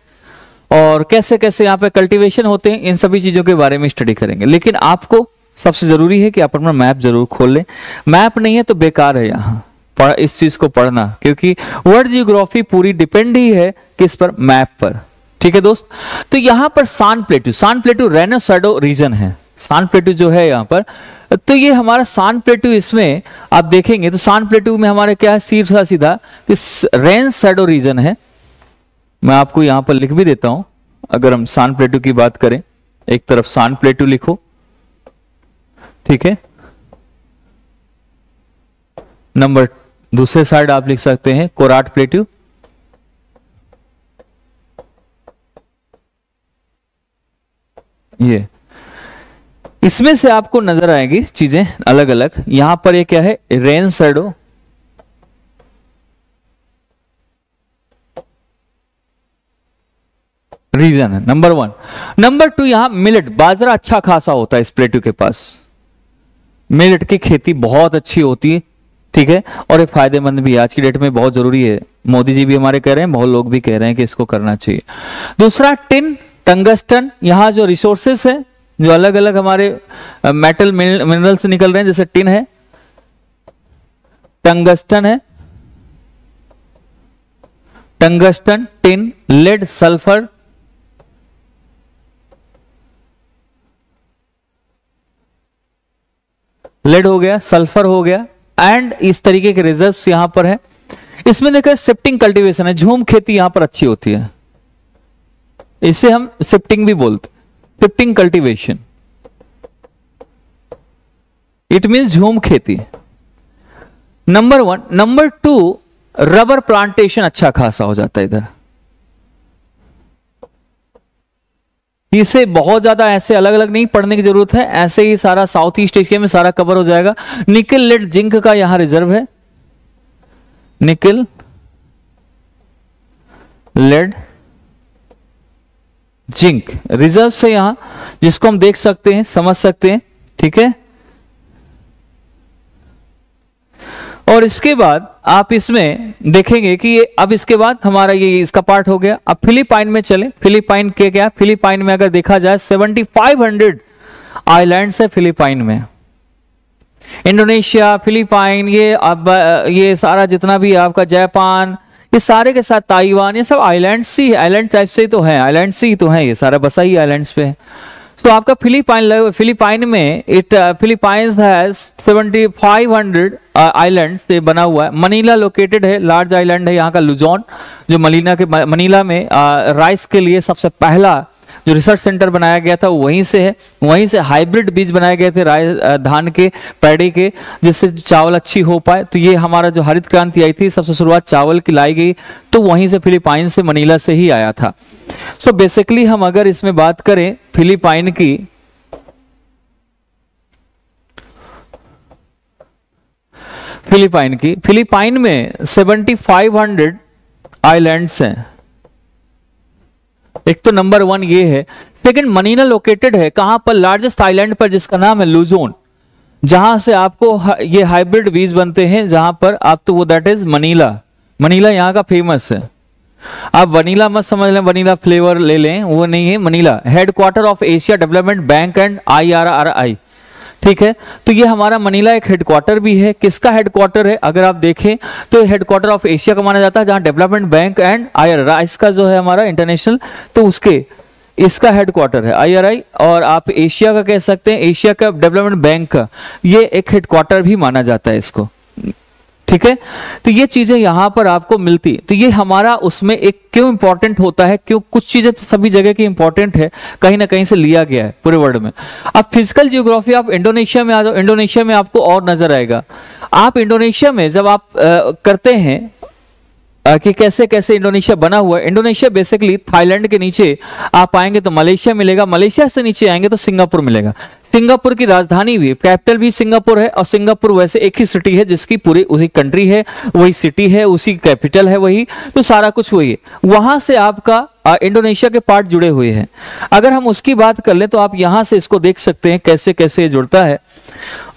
S1: और कैसे कैसे यहाँ पे कल्टीवेशन होते हैं, इन सभी चीजों के बारे में स्टडी करेंगे। लेकिन आपको सबसे जरूरी है कि आप अपना मैप जरूर खोल लें। मैप नहीं है तो बेकार है यहाँ इस चीज को पढ़ना, क्योंकि वर्ल्ड जियोग्राफी पूरी डिपेंड ही है किस पर, मैप पर। ठीक है दोस्त, तो यहां पर सान प्लेट्यू रेनो शैडो रीजन है। सान प्लेट्यू जो है यहाँ पर, तो ये हमारा सान प्लेट्यू, इसमें आप देखेंगे तो सान प्लेट्यू में हमारे क्या है, सीधा सीधा रेन शैडो रीजन है। मैं आपको यहां पर लिख भी देता हूं। अगर हम सान प्लेट्यू की बात करें, एक तरफ सान प्लेट्यू लिखो, ठीक है, नंबर दूसरे साइड आप लिख सकते हैं कोराट प्लेट्यू। ये इसमें से आपको नजर आएगी चीजें अलग अलग। यहां पर ये क्या है, रेन शैडो, रीजन है नंबर 1। नंबर 2, यहां मिलेट, बाजरा अच्छा खासा होता है इस प्लेट्यू के पास। मिलेट की खेती बहुत अच्छी होती है, ठीक है, और ये फायदेमंद भी है, आज की डेट में बहुत जरूरी है। मोदी जी भी हमारे कह रहे हैं, बहुत लोग भी कह रहे हैं कि इसको करना चाहिए। दूसरा टिन, टंगस्टन, यहाँ जो रिसोर्सेस है, जो अलग अलग हमारे मेटल मिनरल से निकल रहे हैं, जैसे टिन है, टंगस्टन है, tungsten, tin, lead, sulphur, lead हो गया, सल्फर हो गया, एंड इस तरीके के रिजर्व्स यहां पर है। इसमें देखिए शिफ्टिंग कल्टीवेशन है, झूम खेती यहां पर अच्छी होती है, इसे हम शिफ्टिंग भी बोलते हैं, शिफ्टिंग कल्टीवेशन। इट मीन्स झूम खेती, नंबर 1। नंबर 2, रबर प्लांटेशन अच्छा खासा हो जाता है इधर। इसे बहुत ज्यादा ऐसे अलग अलग नहीं पढ़ने की जरूरत है, ऐसे ही सारा साउथ ईस्ट एशिया में सारा कवर हो जाएगा। निकल लेड जिंक का यहां रिजर्व है, निकल लेड जिंक रिजर्व से यहां, जिसको हम देख सकते हैं, समझ सकते हैं, ठीक है। और इसके बाद आप इसमें देखेंगे कि ये अब इसके बाद हमारा ये इसका पार्ट हो गया। अब फिलीपाइन में चले। फिलीपाइन के क्या, फिलीपाइन में अगर देखा जाए 7500 आइलैंड्स है फिलीपाइन में। इंडोनेशिया, फिलीपाइन, ये अब ये सारा जितना भी आपका जापान, ये सारे के साथ ताइवान, ये सब आइलैंड्स ही, आइलैंड टाइप से ही तो है, आइलैंड्स ही तो है, ये सारा बसा ही आइलैंड्स पे है। तो आपका फिलीपाइन में फिलीपाइंस हैज 7500 आइलैंड से बना हुआ है। मनीला लोकेटेड है, लार्ज आइलैंड है यहाँ का लुजोन, जो मनीला में राइस के लिए सबसे पहला जो रिसर्च सेंटर बनाया गया था वहीं से है। वहीं से हाइब्रिड बीज बनाए गए थे धान के, पैडी के, जिससे चावल अच्छी हो पाए। तो ये हमारा जो हरित क्रांति आई थी, सबसे शुरुआत चावल की लाई गई, तो वहीं से फिलीपाइन से, मनीला से ही आया था। सो बेसिकली हम अगर इसमें बात करें फिलीपाइन की, फिलीपाइन में 7500 आइलैंड्स हैं। एक तो नंबर 1 ये है। सेकंड, मनीला लोकेटेड है कहां पर, लार्जेस्ट आइलैंड पर, जिसका नाम है लुजोन, जहां से आपको ये हाइब्रिड बीज बनते हैं, जहां पर आप तो वो दैट इज मनीला। मनीला यहाँ का फेमस है। आप वनीला मत समझ लें, वनीला फ्लेवर ले लें, वो नहीं है। Manila headquarter of Asia development bank and IRRI, ठीक है। तो ये हमारा मनीला एक हेडक्वार्टर भी है। किसका हेडक्वार्टर है अगर आप देखें तो हेडक्वार्टर ऑफ एशिया का माना जाता है, जहां डेवलपमेंट बैंक एंड IRRI इसका जो है हमारा इंटरनेशनल, तो उसके इसका हेडक्वार्टर है IRI। और आप एशिया का कह सकते हैं, एशिया का डेवलपमेंट बैंक का ये एक हेडक्वार्टर भी माना जाता है इसको, ठीक है। तो ये चीजें यहां पर आपको मिलती, तो ये हमारा उसमें एक क्यों इंपॉर्टेंट होता है, क्यों कुछ चीजें तो सभी जगह की इंपॉर्टेंट है, कहीं ना कहीं से लिया गया है पूरे वर्ल्ड में। अब फिजिकल जियोग्राफी आप इंडोनेशिया में आ जाओ, इंडोनेशिया में आपको और नजर आएगा। आप इंडोनेशिया में जब आप करते हैं कि कैसे कैसे इंडोनेशिया बना हुआ है, इंडोनेशिया बेसिकली थाईलैंड के नीचे आप आएंगे तो मलेशिया मिलेगा, मलेशिया से नीचे आएंगे तो सिंगापुर मिलेगा। सिंगापुर की राजधानी भी, कैपिटल भी सिंगापुर है, और सिंगापुर वैसे एक ही सिटी है जिसकी पूरी उसी कंट्री है, वही सिटी है, उसी कैपिटल है वही, तो सारा कुछ वही है। वहां से आपका इंडोनेशिया के पार्ट जुड़े हुए हैं। अगर हम उसकी बात कर लें तो आप यहां से इसको देख सकते हैं कैसे कैसे जुड़ता है।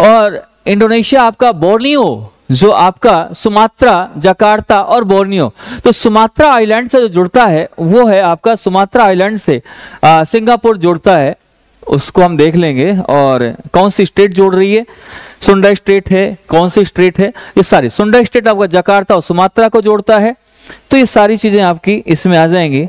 S1: और इंडोनेशिया आपका बोर्नियो, जो आपका सुमात्रा, जकार्ता और बोर्नियो, तो सुमात्रा आइलैंड से जो जुड़ता है वो है आपका, सुमात्रा आइलैंड से सिंगापुर जुड़ता है, उसको हम देख लेंगे। और कौन सी स्टेट जोड़ रही है, सुंडा स्टेट है, कौन सी स्टेट है, ये सारी सुंडा स्टेट आपका जकार्ता और सुमात्रा को जोड़ता है। तो ये सारी चीजें आपकी इसमें आ जाएंगी।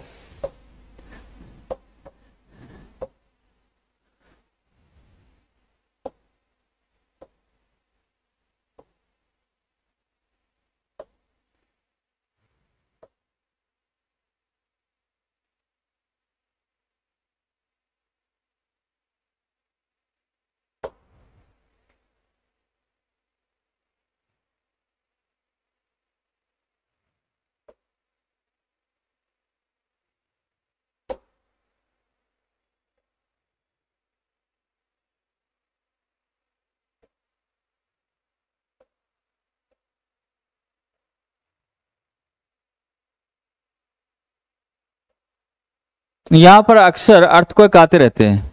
S1: यहां पर अक्सर अर्थक्वेक आते रहते हैं,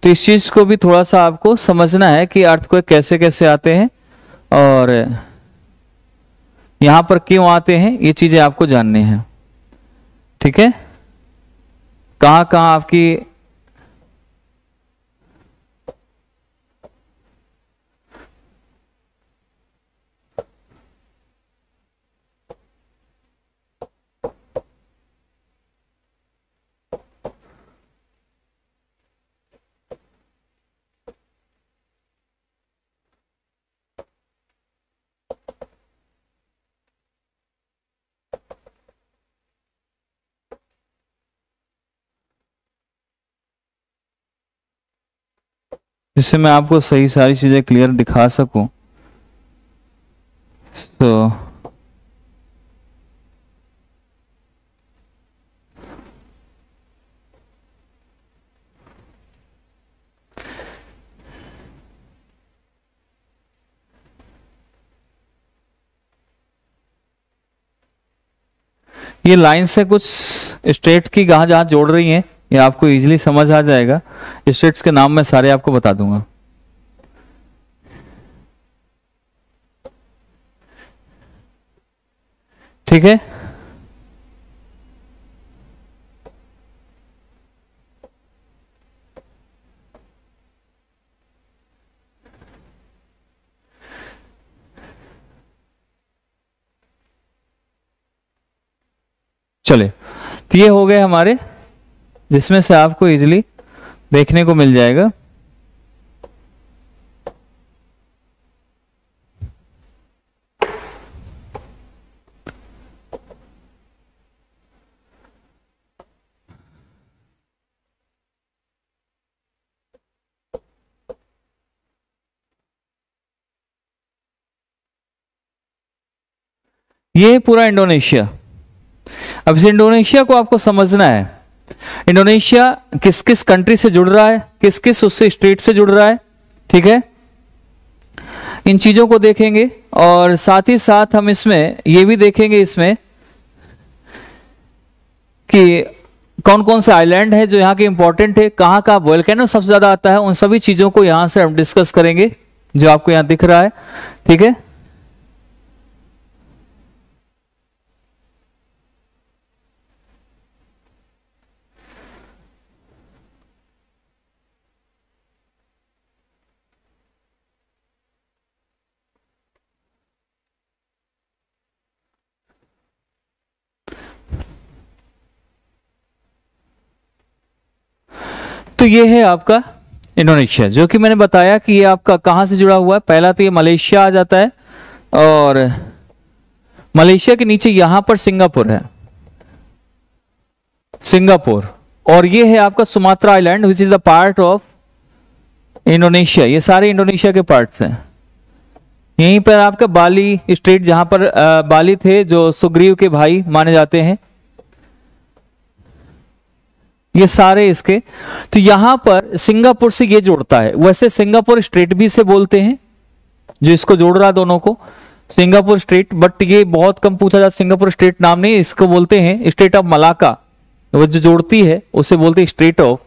S1: तो इस चीज को भी थोड़ा सा आपको समझना है कि अर्थक्वेक कैसे कैसे आते हैं और यहां पर क्यों आते हैं, ये चीजें आपको जाननी है, ठीक है। कहां कहां आपकी जिससे मैं आपको सही सारी चीजें क्लियर दिखा सकूं। तो ये लाइन से कुछ स्टेट की कहाँ जहाँ जोड़ रही हैं, ये आपको इजीली समझ आ जाएगा। स्टेट्स के नाम मैं सारे आपको बता दूंगा। ठीक है, चले तो ये हो गए हमारे, जिसमें से आपको इजीली देखने को मिल जाएगा। ये पूरा इंडोनेशिया। अब इस इंडोनेशिया को आपको समझना है, इंडोनेशिया किस किस कंट्री से जुड़ रहा है, किस किस उससे स्टेट से जुड़ रहा है। ठीक है, इन चीजों को देखेंगे और साथ ही साथ हम इसमें ये भी देखेंगे इसमें कि कौन कौन से आइलैंड है जो यहाँ के इंपॉर्टेंट है, कहाँ कहाँ वोल्केनो सबसे ज्यादा आता है, उन सभी चीजों को यहां से हम डिस्कस करेंगे जो आपको यहां दिख रहा है। ठीक है, तो ये है आपका इंडोनेशिया, जो कि मैंने बताया कि ये आपका कहां से जुड़ा हुआ है। पहला तो ये मलेशिया आ जाता है और मलेशिया के नीचे यहां पर सिंगापुर है, सिंगापुर। और ये है आपका Sumatra island which is the part of Indonesia. ये सारे इंडोनेशिया के पार्ट्स हैं। यहीं पर आपका बाली स्ट्रेट, जहां पर बाली थे जो सुग्रीव के भाई माने जाते हैं, ये सारे इसके। तो यहां पर सिंगापुर से ये जोड़ता है। वैसे सिंगापुर स्ट्रेट भी से बोलते हैं, जो इसको जोड़ रहा है दोनों को, सिंगापुर स्ट्रेट। बट ये बहुत कम पूछा जाता, सिंगापुर स्ट्रेट नाम नहीं, इसको बोलते हैं स्ट्रेट ऑफ मलाका। वो जो जोड़ती है उसे बोलते हैं स्ट्रेट ऑफ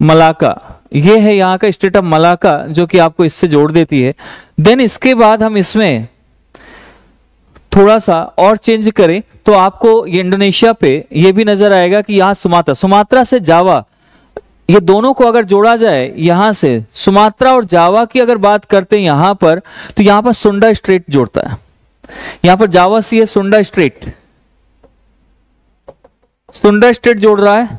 S1: मलाका। ये है यहाँ का स्ट्रेट ऑफ मलाका, जो कि आपको इससे जोड़ देती है। देन इसके बाद हम इसमें थोड़ा सा और चेंज करें तो आपको ये इंडोनेशिया पे ये भी नजर आएगा कि यहाँ सुमात्रा, सुमात्रा से जावा, ये दोनों को अगर जोड़ा जाए, यहां से सुमात्रा और जावा की अगर बात करते हैं यहां पर, तो यहां पर सुंडा स्ट्रेट जोड़ता है। यहां पर जावा सी है, सुंडा स्ट्रेट, सुंडा स्ट्रेट जोड़ रहा है।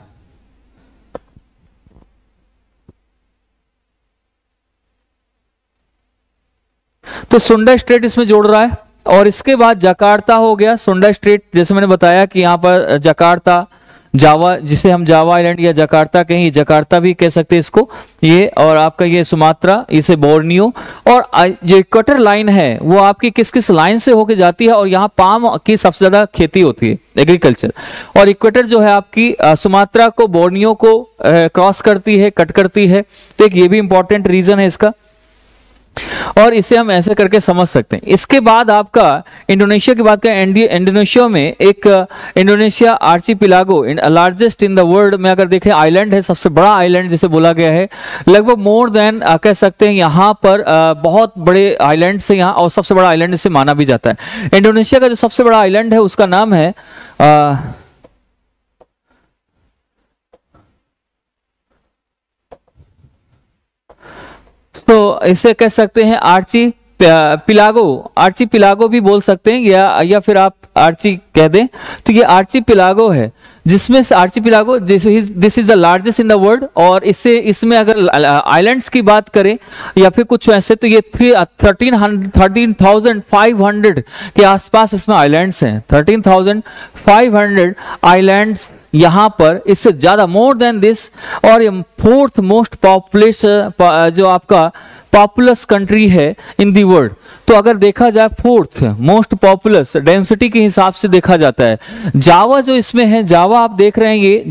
S1: तो सुंडा स्ट्रेट इसमें जोड़ रहा है। और इसके बाद जकार्ता हो गया, सुंडा स्ट्रेट, जैसे मैंने बताया कि यहां पर जकार्ता, जावा, जिसे हम जावा आइलैंड या जकार्ता कहें, जकार्ता भी कह सकते हैं इसको, ये। और आपका ये सुमात्रा, इसे बोर्नियो। और जो इक्वेटर लाइन है वो आपकी किस किस लाइन से होके जाती है, और यहाँ पाम की सबसे ज्यादा खेती होती है, एग्रीकल्चर। और इक्वेटर जो है आपकी सुमात्रा को, बोर्नियो को क्रॉस करती है, कट करती है। तो एक ये भी इंपॉर्टेंट रीजन है इसका, और इसे हम ऐसे करके समझ सकते हैं। इसके बाद आपका इंडोनेशिया की बात करें, इंडोनेशिया में एक Indonesia archipelago, largest in the world में अगर देखें आइलैंड है, सबसे बड़ा आइलैंड जिसे बोला गया है। लगभग मोर देन कह सकते हैं यहाँ पर बहुत बड़े आइलैंड से यहाँ, और सबसे बड़ा आइलैंड इसे माना भी जाता है। इंडोनेशिया का जो सबसे बड़ा आइलैंड है उसका नाम है तो इसे कह सकते हैं आर्ची पिलागो, आर्ची पिलागो भी बोल सकते हैं, या फिर आप आर्ची कह दें। तो ये आर्ची पिलागो है, जिसमें archipelago this is the largest in the world. और इसमें अगर आइलैंड्स की बात करें या फिर कुछ ऐसे, तो ये 13,500 के आसपास इसमें आइलैंड्स हैं। 13,500 आइलैंड्स यहाँ पर इससे ज्यादा, मोर देन दिस, और ये फोर्थ मोस्ट पॉपुलस जो आपका पॉपुलस कंट्री है इन दी वर्ल्ड। तो अगर देखा जाए फोर्थ मोस्ट पॉपुलस डेंसिटी के हिसाब से देखा जाता है। जावा जो इसमें है, जावा आप देख रहे हैं, ये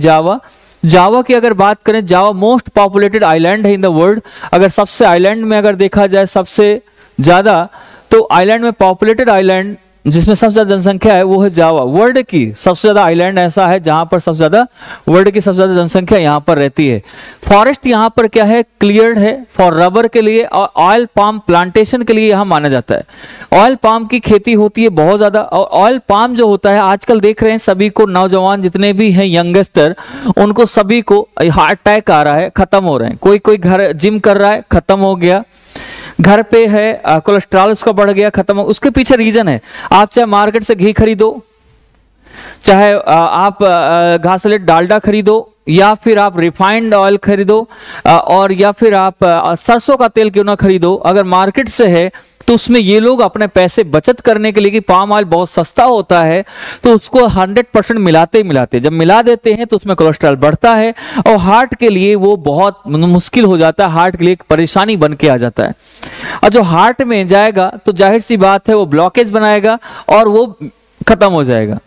S1: जावा की अगर बात करें, जावा मोस्ट पॉपुलेटेड आइलैंड है इन द वर्ल्ड। अगर सबसे आइलैंड में अगर देखा जाए सबसे ज्यादा, तो आइलैंड में पॉपुलेटेड आइलैंड जिसमें सबसे ज्यादा जनसंख्या है वो है जावा। वर्ल्ड की सबसे ज्यादा आइलैंड ऐसा है जहां पर सबसे ज्यादा, वर्ल्ड की सबसे ज्यादा जनसंख्या यहां पर रहती है। फॉरेस्ट यहां पर क्या है, क्लियर्ड है फॉर रबर के लिए और ऑयल पाम प्लांटेशन के लिए यहां माना जाता है। ऑयल पाम की खेती होती है बहुत ज्यादा, और ऑयल पाम जो होता है आजकल देख रहे हैं सभी को, नौजवान जितने भी हैं यंगस्टर, उनको सभी को हार्ट अटैक आ रहा है, खत्म हो रहे हैं। कोई कोई घर जिम कर रहा है, खत्म हो गया, घर पे है कोलेस्ट्रॉल उसका बढ़ गया, खत्म हो। उसके पीछे रीजन है, आप चाहे मार्केट से घी खरीदो, चाहे आप घासलेट डालडा खरीदो, या फिर आप रिफाइंड ऑयल खरीदो, और या फिर आप सरसों का तेल क्यों ना खरीदो, अगर मार्केट से है तो उसमें ये लोग अपने पैसे बचत करने के लिए, कि पाम ऑयल बहुत सस्ता होता है, तो उसको 100% मिलाते ही मिलाते, जब मिला देते हैं तो उसमें कोलेस्ट्रॉल बढ़ता है, और हार्ट के लिए वो बहुत मुश्किल हो जाता है, हार्ट के लिए एक परेशानी बन के आ जाता है। और जो हार्ट में जाएगा तो जाहिर सी बात है वो ब्लॉकेज बनाएगा और वो खत्म हो जाएगा।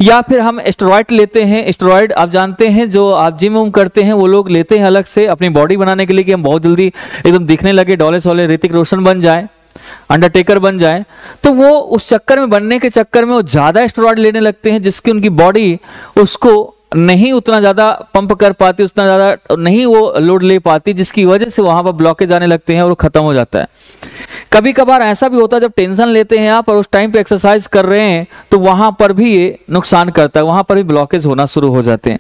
S1: या फिर हम स्टेरॉइड लेते हैं, स्टेरॉइड आप जानते हैं जो आप जिम वुम करते हैं वो लोग लेते हैं अलग से अपनी बॉडी बनाने के लिए, कि हम बहुत जल्दी एकदम दिखने लगे, डोले सोले ऋतिक रोशन बन जाए, अंडरटेकर बन जाए। तो वो उस चक्कर में, बनने के चक्कर में वो ज्यादा स्टेरॉइड लेने लगते हैं, जिसकी उनकी बॉडी उसको नहीं उतना ज्यादा पंप कर पाती, उतना ज्यादा नहीं वो लोड ले पाती, जिसकी वजह से वहां पर ब्लॉकेज आने लगते हैं और वो खत्म हो जाता है। कभी कभार ऐसा भी होता है जब टेंशन लेते हैं आप और उस टाइम पे एक्सरसाइज कर रहे हैं तो वहां पर भी ये नुकसान करता है, वहां पर भी ब्लॉकेज होना शुरू हो जाते हैं।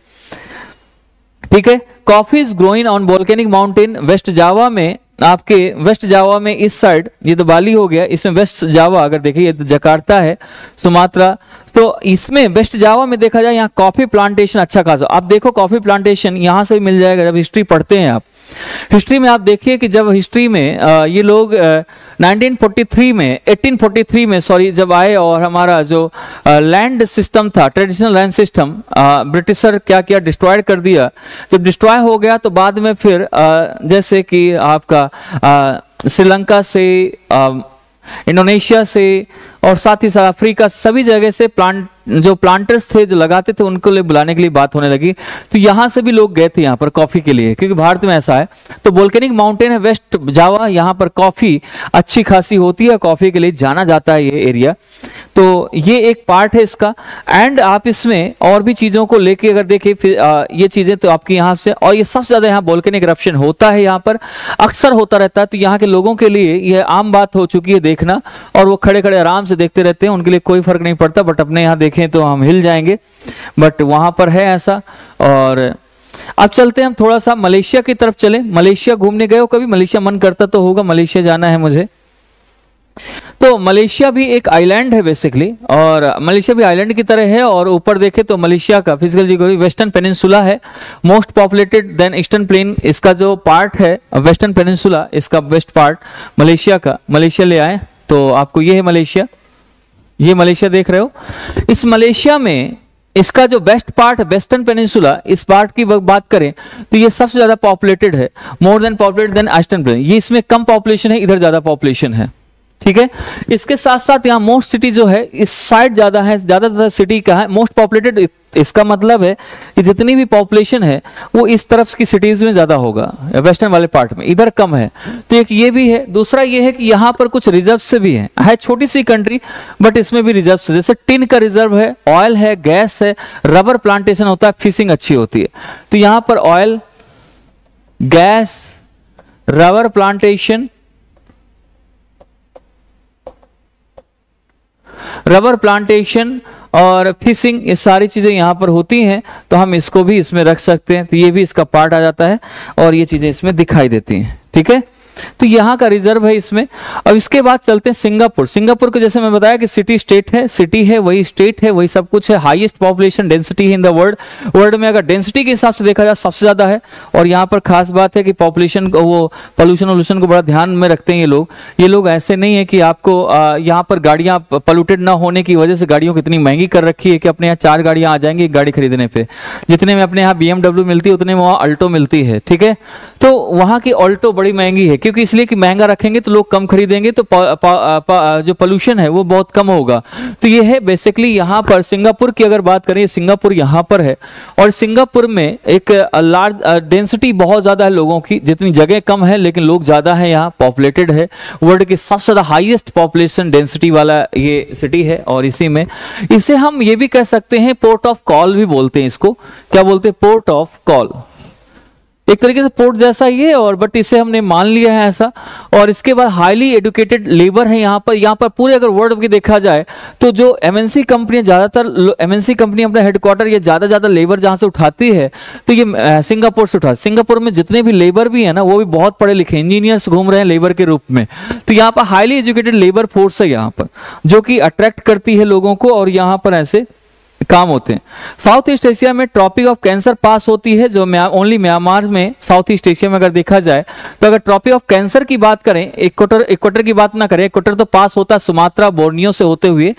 S1: ठीक है, coffee is growing on volcanic mountain waste जावा में। आपके वेस्ट जावा में इस साइड, ये तो बाली हो गया, इसमें वेस्ट जावा अगर देखिए, ये तो जकार्ता है, सुमात्रा, तो इसमें वेस्ट जावा में देखा जाए यहाँ कॉफी प्लांटेशन अच्छा खासा। आप देखो कॉफी प्लांटेशन यहाँ से भी मिल जाएगा, जब हिस्ट्री पढ़ते हैं आप। हिस्ट्री में आप देखिए कि जब हिस्ट्री में ये लोग 1843 में सॉरी जब आए, और हमारा जो लैंड सिस्टम था, ट्रेडिशनल लैंड सिस्टम, ब्रिटिशर क्या किया, डिस्ट्रॉय कर दिया। जब डिस्ट्रॉय हो गया तो बाद में फिर जैसे कि आपका श्रीलंका से, इंडोनेशिया से, और साथ ही साथ अफ्रीका, सभी जगह से जो प्लांटर्स थे जो लगाते थे उनको बुलाने के लिए बात होने लगी। तो यहाँ से भी लोग गए थे यहाँ पर कॉफी के लिए, क्योंकि भारत में ऐसा है। तो वोल्केनिक माउंटेन है वेस्ट जावा, यहाँ पर कॉफी अच्छी खासी होती है, कॉफी के लिए जाना जाता है ये एरिया। तो ये एक पार्ट है इसका। एंड आप इसमें और भी चीजों को लेके अगर देखें फिर ये चीजें तो आपकी यहाँ से, और ये सबसे ज्यादा यहाँ वोल्केनिक इरप्शन होता है, यहाँ पर अक्सर होता रहता है। तो यहाँ के लोगों के लिए यह आम बात हो चुकी है देखना, और वो खड़े खड़े आराम से देखते रहते हैं, उनके लिए कोई फर्क नहीं पड़ता। बट अपने यहाँ देखें तो हम हिल जाएंगे, बट वहां पर है ऐसा। और अब चलते हैं हम थोड़ा सा मलेशिया की तरफ चले। मलेशिया घूमने गए हो कभी? मलेशिया मन करता तो होगा, मलेशिया जाना है मुझे। तो मलेशिया भी एक आइलैंड है बेसिकली, और मलेशिया भी आइलैंड की तरह है। और ऊपर देखे तो मलेशिया का फिजिकल जियोग्राफी वेस्टर्न पेनिनसुला है, most populated than eastern plain. इसका जो पार्ट है वेस्टर्न पेनिनसुला, इसका वेस्ट पार्ट मलेशिया का, मलेशिया ले आए तो आपको ये है मलेशिया, ये मलेशिया देख रहे हो। इस मलेशिया में इसका जो बेस्ट पार्ट है वेस्टर्न पेनिनसुला, इस पार्ट की बात करें तो ये सबसे ज्यादा पॉपुलेटेड है, more than populated than eastern plain. ये इसमें कम पॉपुलेशन है, इधर ज्यादा पॉपुलेशन है। ठीक है, इसके साथ साथ यहाँ मोस्ट सिटी जो है इस साइड ज्यादा है, ज्यादातर सिटी का है मोस्ट पॉपुलेटेड। इसका मतलब है कि जितनी भी पॉपुलेशन है वो इस तरफ की सिटीज में ज्यादा होगा, वेस्टर्न वाले पार्ट में, इधर कम है। तो एक ये भी है। दूसरा ये है कि यहाँ पर कुछ रिजर्व से भी है छोटी सी कंट्री, बट इसमें भी रिजर्व है, जैसे टिन का रिजर्व है, ऑयल है, गैस है, रबर प्लांटेशन होता है, फिशिंग अच्छी होती है। तो यहाँ पर ऑयल, गैस, रबर प्लांटेशन, और फिशिंग, ये सारी चीजें यहाँ पर होती हैं। तो हम इसको भी इसमें रख सकते हैं, तो ये भी इसका पार्ट आ जाता है और ये चीजें इसमें दिखाई देती हैं। ठीक है, तो यहाँ का रिजर्व है इसमें। अब इसके बाद चलते हैं सिंगापुर। सिंगापुर को जैसे मैं बताया कि सिटी स्टेट है, सिटी है वही स्टेट है वही सब कुछ है, हाईएस्ट पॉपुलेशन डेंसिटी है इन द वर्ल्ड। वर्ल्ड में अगर डेंसिटी के हिसाब से देखा जाए सबसे ज्यादा है। और यहाँ पर खास बात है कि पॉपुलेशन को, वो पोल्यूशन को बड़ा ध्यान में रखते हैं ये लोग ऐसे नहीं है कि आपको यहाँ पर गाड़ियां पोल्यूटेड ना होने की वजह से गाड़ियों को इतनी महंगी कर रखी है कि अपने यहाँ 4 गाड़ियां आ जाएंगी एक गाड़ी खरीदने पे। जितने में अपने यहाँ BMW मिलती है उतने में वहाँ अल्टो मिलती है, ठीक है। तो वहाँ की अल्टो बड़ी महंगी है, क्योंकि इसलिए कि महंगा रखेंगे तो लोग कम खरीदेंगे, तो जो पोल्यूशन है वो बहुत कम होगा। तो ये है बेसिकली यहाँ पर सिंगापुर की अगर बात करें, सिंगापुर यहाँ पर है। और सिंगापुर में एक लार्ज डेंसिटी बहुत ज्यादा है लोगों की, जितनी जगह कम है लेकिन लोग ज्यादा है, यहाँ पॉपुलेटेड है, वर्ल्ड की सबसे ज्यादा हाईएस्ट पॉपुलेशन डेंसिटी वाला ये सिटी है। और इसी में इसे हम ये भी कह सकते हैं पोर्ट ऑफ कॉल भी बोलते हैं इसको। क्या बोलते हैं? Port of call. एक तरीके से पोर्ट जैसा ही है, और बट इसे हमने मान लिया है ऐसा। और इसके बाद हाईली एजुकेटेड लेबर है यहाँ पर पूरे अगर वर्ल्ड की देखा जाए तो जो एमएनसी कंपनियां, ज्यादातर एमएनसी कंपनी अपना हेडक्वार्टर ये ज्यादा लेबर जहां से उठाती है तो ये सिंगापुर से उठाती। सिंगापुर में जितने भी लेबर भी है ना वो भी बहुत पढ़े लिखे इंजीनियर्स घूम रहे हैं लेबर के रूप में। तो यहाँ पर हाईली एजुकेटेड लेबर फोर्स है यहाँ पर, जो कि अट्रैक्ट करती है लोगों को, और यहाँ पर ऐसे काम होते हैं। साउथ ईस्ट एशिया में ट्रॉपिक ऑफ कैंसर पास होती है, जो ओनली म्यांमार में, साउथ ईस्ट एशिया में अगर देखा जाए तो अगर ट्रॉपिक ऑफ कैंसर की बात करें, इक्वेटर की बात ना करें, इक्वेटर तो पास होता है सुमात्रा बोर्नियो से होते हुए,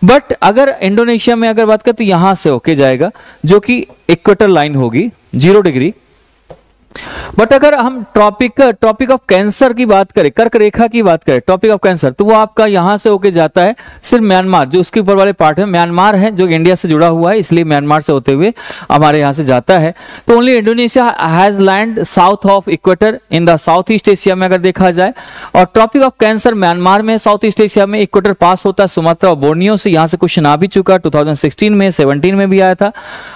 S1: बट अगर इंडोनेशिया में अगर बात करें तो यहां से होके जाएगा, जो कि इक्वेटर लाइन होगी 0 डिग्री। बट अगर हम ट्रॉपिक ऑफ कैंसर की बात करें, कर्क रेखा की बात करें, ट्रॉपिक ऑफ कैंसर, तो वो आपका यहां से होके जाता है सिर्फ म्यांमार, जो उसके ऊपर वाले पार्ट है म्यांमार है, जो इंडिया से जुड़ा हुआ है, इसलिए म्यांमार से होते हुए हमारे यहां से जाता है। तो only Indonesia has land south of equator in the south east Asia में अगर देखा जाए। और ट्रॉपिक ऑफ कैंसर म्यांमार में, साउथ ईस्ट एशिया में इक्वेटर पास होता है सुमात्रा और बोर्नियो से। यहां से क्वेश्चन आ भी चुका 2016 में, 17 में भी आया था,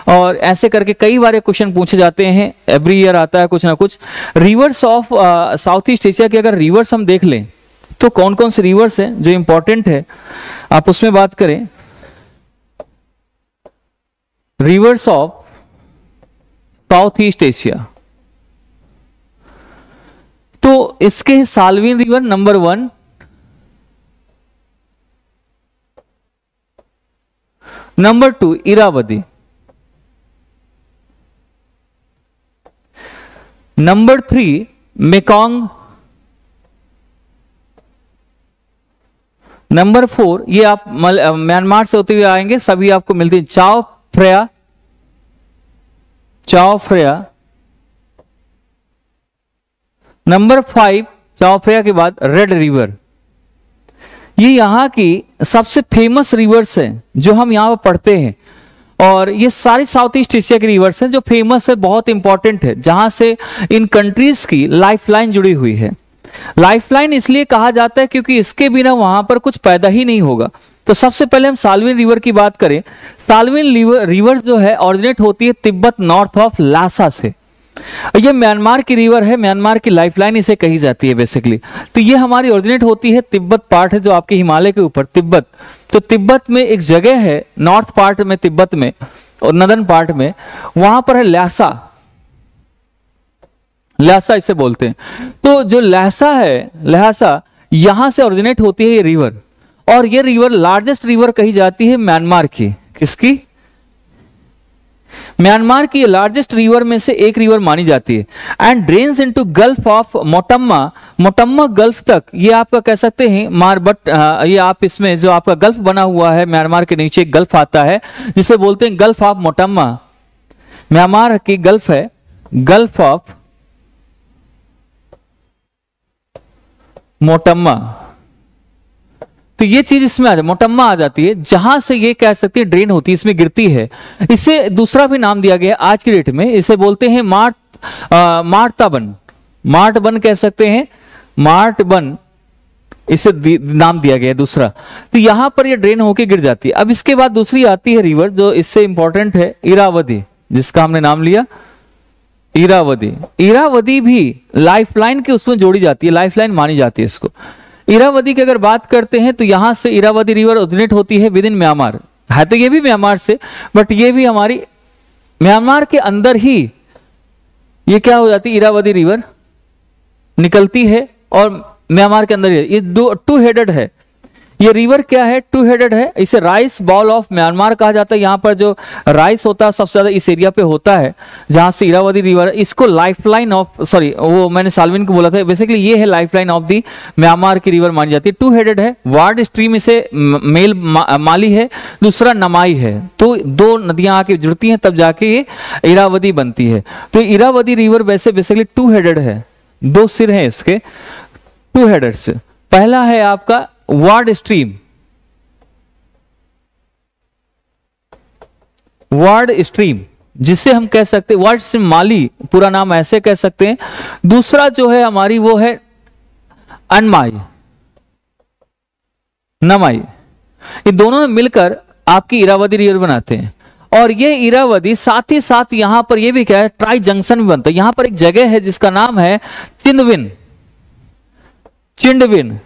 S1: और ऐसे करके कई बार क्वेश्चन पूछे जाते हैं, एवरी ईयर आता है कुछ ना कुछ। Reverse of south east Asia के अगर रिवर्स हम देख लें तो कौन कौन से रिवर्स हैं जो इंपॉर्टेंट है, आप उसमें बात करें। Rivers of south east Asia, तो इसके Salween river number 1, number 2 Irrawaddy, number 3 Mekong, number 4 ये आप म्यांमार से होते हुए आएंगे, सभी आपको मिलती है चाओ फ्रेया। नंबर 5 चाओ फ्रेया के बाद रेड रिवर। ये यहां की सबसे फेमस रिवर्स है जो हम यहां पर पढ़ते हैं, और ये सारी साउथ ईस्ट एशिया की रिवर्स हैं जो फेमस है, बहुत इंपॉर्टेंट है, जहां से इन कंट्रीज की लाइफलाइन जुड़ी हुई है। लाइफलाइन इसलिए कहा जाता है क्योंकि इसके बिना वहां पर कुछ पैदा ही नहीं होगा। तो सबसे पहले हम साल्विन रिवर की बात करें। साल्विन रिवर जो है ऑरिजिनेट होती है तिब्बत नॉर्थ ऑफ लासा से। ये म्यांमार की रिवर है, म्यांमार की लाइफलाइन इसे कही जाती है बेसिकली। तो ये हमारी ओरिजिनेट होती है, तिब्बत पार्ट है जो आपके हिमालय के ऊपर, तिब्बत। तो तिब्बत में एक जगह है नॉर्थ पार्ट में तिब्बत में और नदर्न पार्ट में, वहां पर है ल्हासा, ल्हासा इसे बोलते हैं। तो जो ल्हासा है, ल्हासा यहां से ओरिजिनेट होती है ये रिवर, और ये रिवर लार्जेस्ट रिवर कही जाती है म्यांमार की। किसकी? म्यांमार की लार्जेस्ट रिवर में से एक रिवर मानी जाती है, and drains into gulf of Mottama. Mottama gulf तक ये आपका कह सकते हैं मारबट, ये आप इसमें जो आपका गल्फ बना हुआ है म्यांमार के नीचे एक गल्फ आता है जिसे बोलते हैं गल्फ ऑफ मोटम्मा। म्यांमार की गल्फ है गल्फ ऑफ मोटम्मा। तो ये चीज इसमें आ जाए, मोटम्मा आ जाती है, जहां से ये कह सकती है ड्रेन होती है, इसमें गिरती है। इसे दूसरा भी नाम दिया गया आज की डेट में, इसे बोलते हैं मार्ताबन, मार्टबन कह सकते हैं, मार्टबन इसे नाम दिया गया दूसरा। तो यहां पर ये ड्रेन होके गिर जाती है। अब इसके बाद दूसरी आती है रिवर जो इससे इंपॉर्टेंट है, इरावदी, जिसका हमने नाम लिया इरावदी। इरावदी भी लाइफलाइन के उसमें जोड़ी जाती है, लाइफलाइन मानी जाती है इसको। इरावदी की अगर बात करते हैं तो यहां से इरावदी रिवर ओरिजिनेट होती है विद इन म्यांमार, है तो ये भी म्यांमार से, बट ये भी हमारी म्यांमार के अंदर ही ये क्या हो जाती है, इरावदी रिवर निकलती है और म्यांमार के अंदर ये दो टू हेडेड है। ये रिवर क्या है? टू हेडेड है। इसे राइस बॉल ऑफ म्यांमार कहा जाता है। यहाँ पर जो राइस होता है सबसे ज्यादा इस एरिया पे होता है जहां से इरावदी रिवर, इसको लाइफलाइन ऑफ, सॉरी वो मैंने साल्विन को बोला था, बेसिकली ये है लाइफलाइन ऑफ दी म्यांमार की रिवर मानी जाती है। टू हेडेड है। वार्ड स्ट्रीम इसे मेल माली है, दूसरा नमाई है। तो दो नदियां आके जुड़ती हैं तब जाके ये इरावदी बनती है। तो इरावदी रिवर वैसे बेसिकली टू हेडेड है, दो सिर हैं इसके, टू हेडेड से। पहला है आपका वार्ड स्ट्रीम, वार्ड स्ट्रीम जिसे हम कह सकते हैं वार्ड स्ट्रीम माली, पूरा नाम ऐसे कह सकते हैं। दूसरा जो है हमारी वो है अनमाई, नमाई। ये दोनों ने मिलकर आपकी इरावदी रिवर बनाते हैं। और ये इरावदी साथ ही साथ यहां पर ये भी क्या है, ट्राई जंक्शन भी बनता है। यहां पर एक जगह है जिसका नाम है चिंदविन, चिंडविन।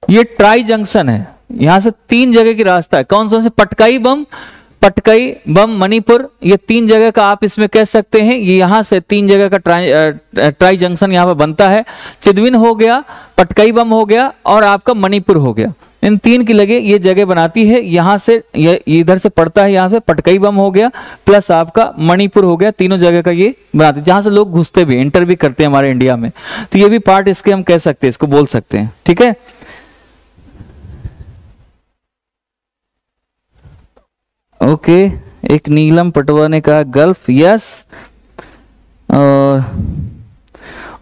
S1: ये ट्राई जंक्शन है, यहां से तीन जगह की रास्ता है। कौन सा से? पटकाई बम मणिपुर, ये तीन जगह का आप इसमें कह सकते हैं। ये यहां से तीन जगह का ट्राई जंक्शन यहां पर बनता है। चिदविन हो गया, पटकाई बम हो गया और आपका मणिपुर हो गया। इन तीन की लगे ये जगह बनाती है। यहां से ये इधर से पड़ता है, यहां से पटकाई बम हो गया प्लस आपका मणिपुर हो गया। तीनों जगह का ये बनाती है जहां से लोग घुसते भी, एंटर भी करते हैं हमारे इंडिया में। तो ये भी पार्ट इसके हम कह सकते हैं, इसको बोल सकते हैं। ठीक है, ओके। एक नीलम पटवा ने कहा gulf, yes,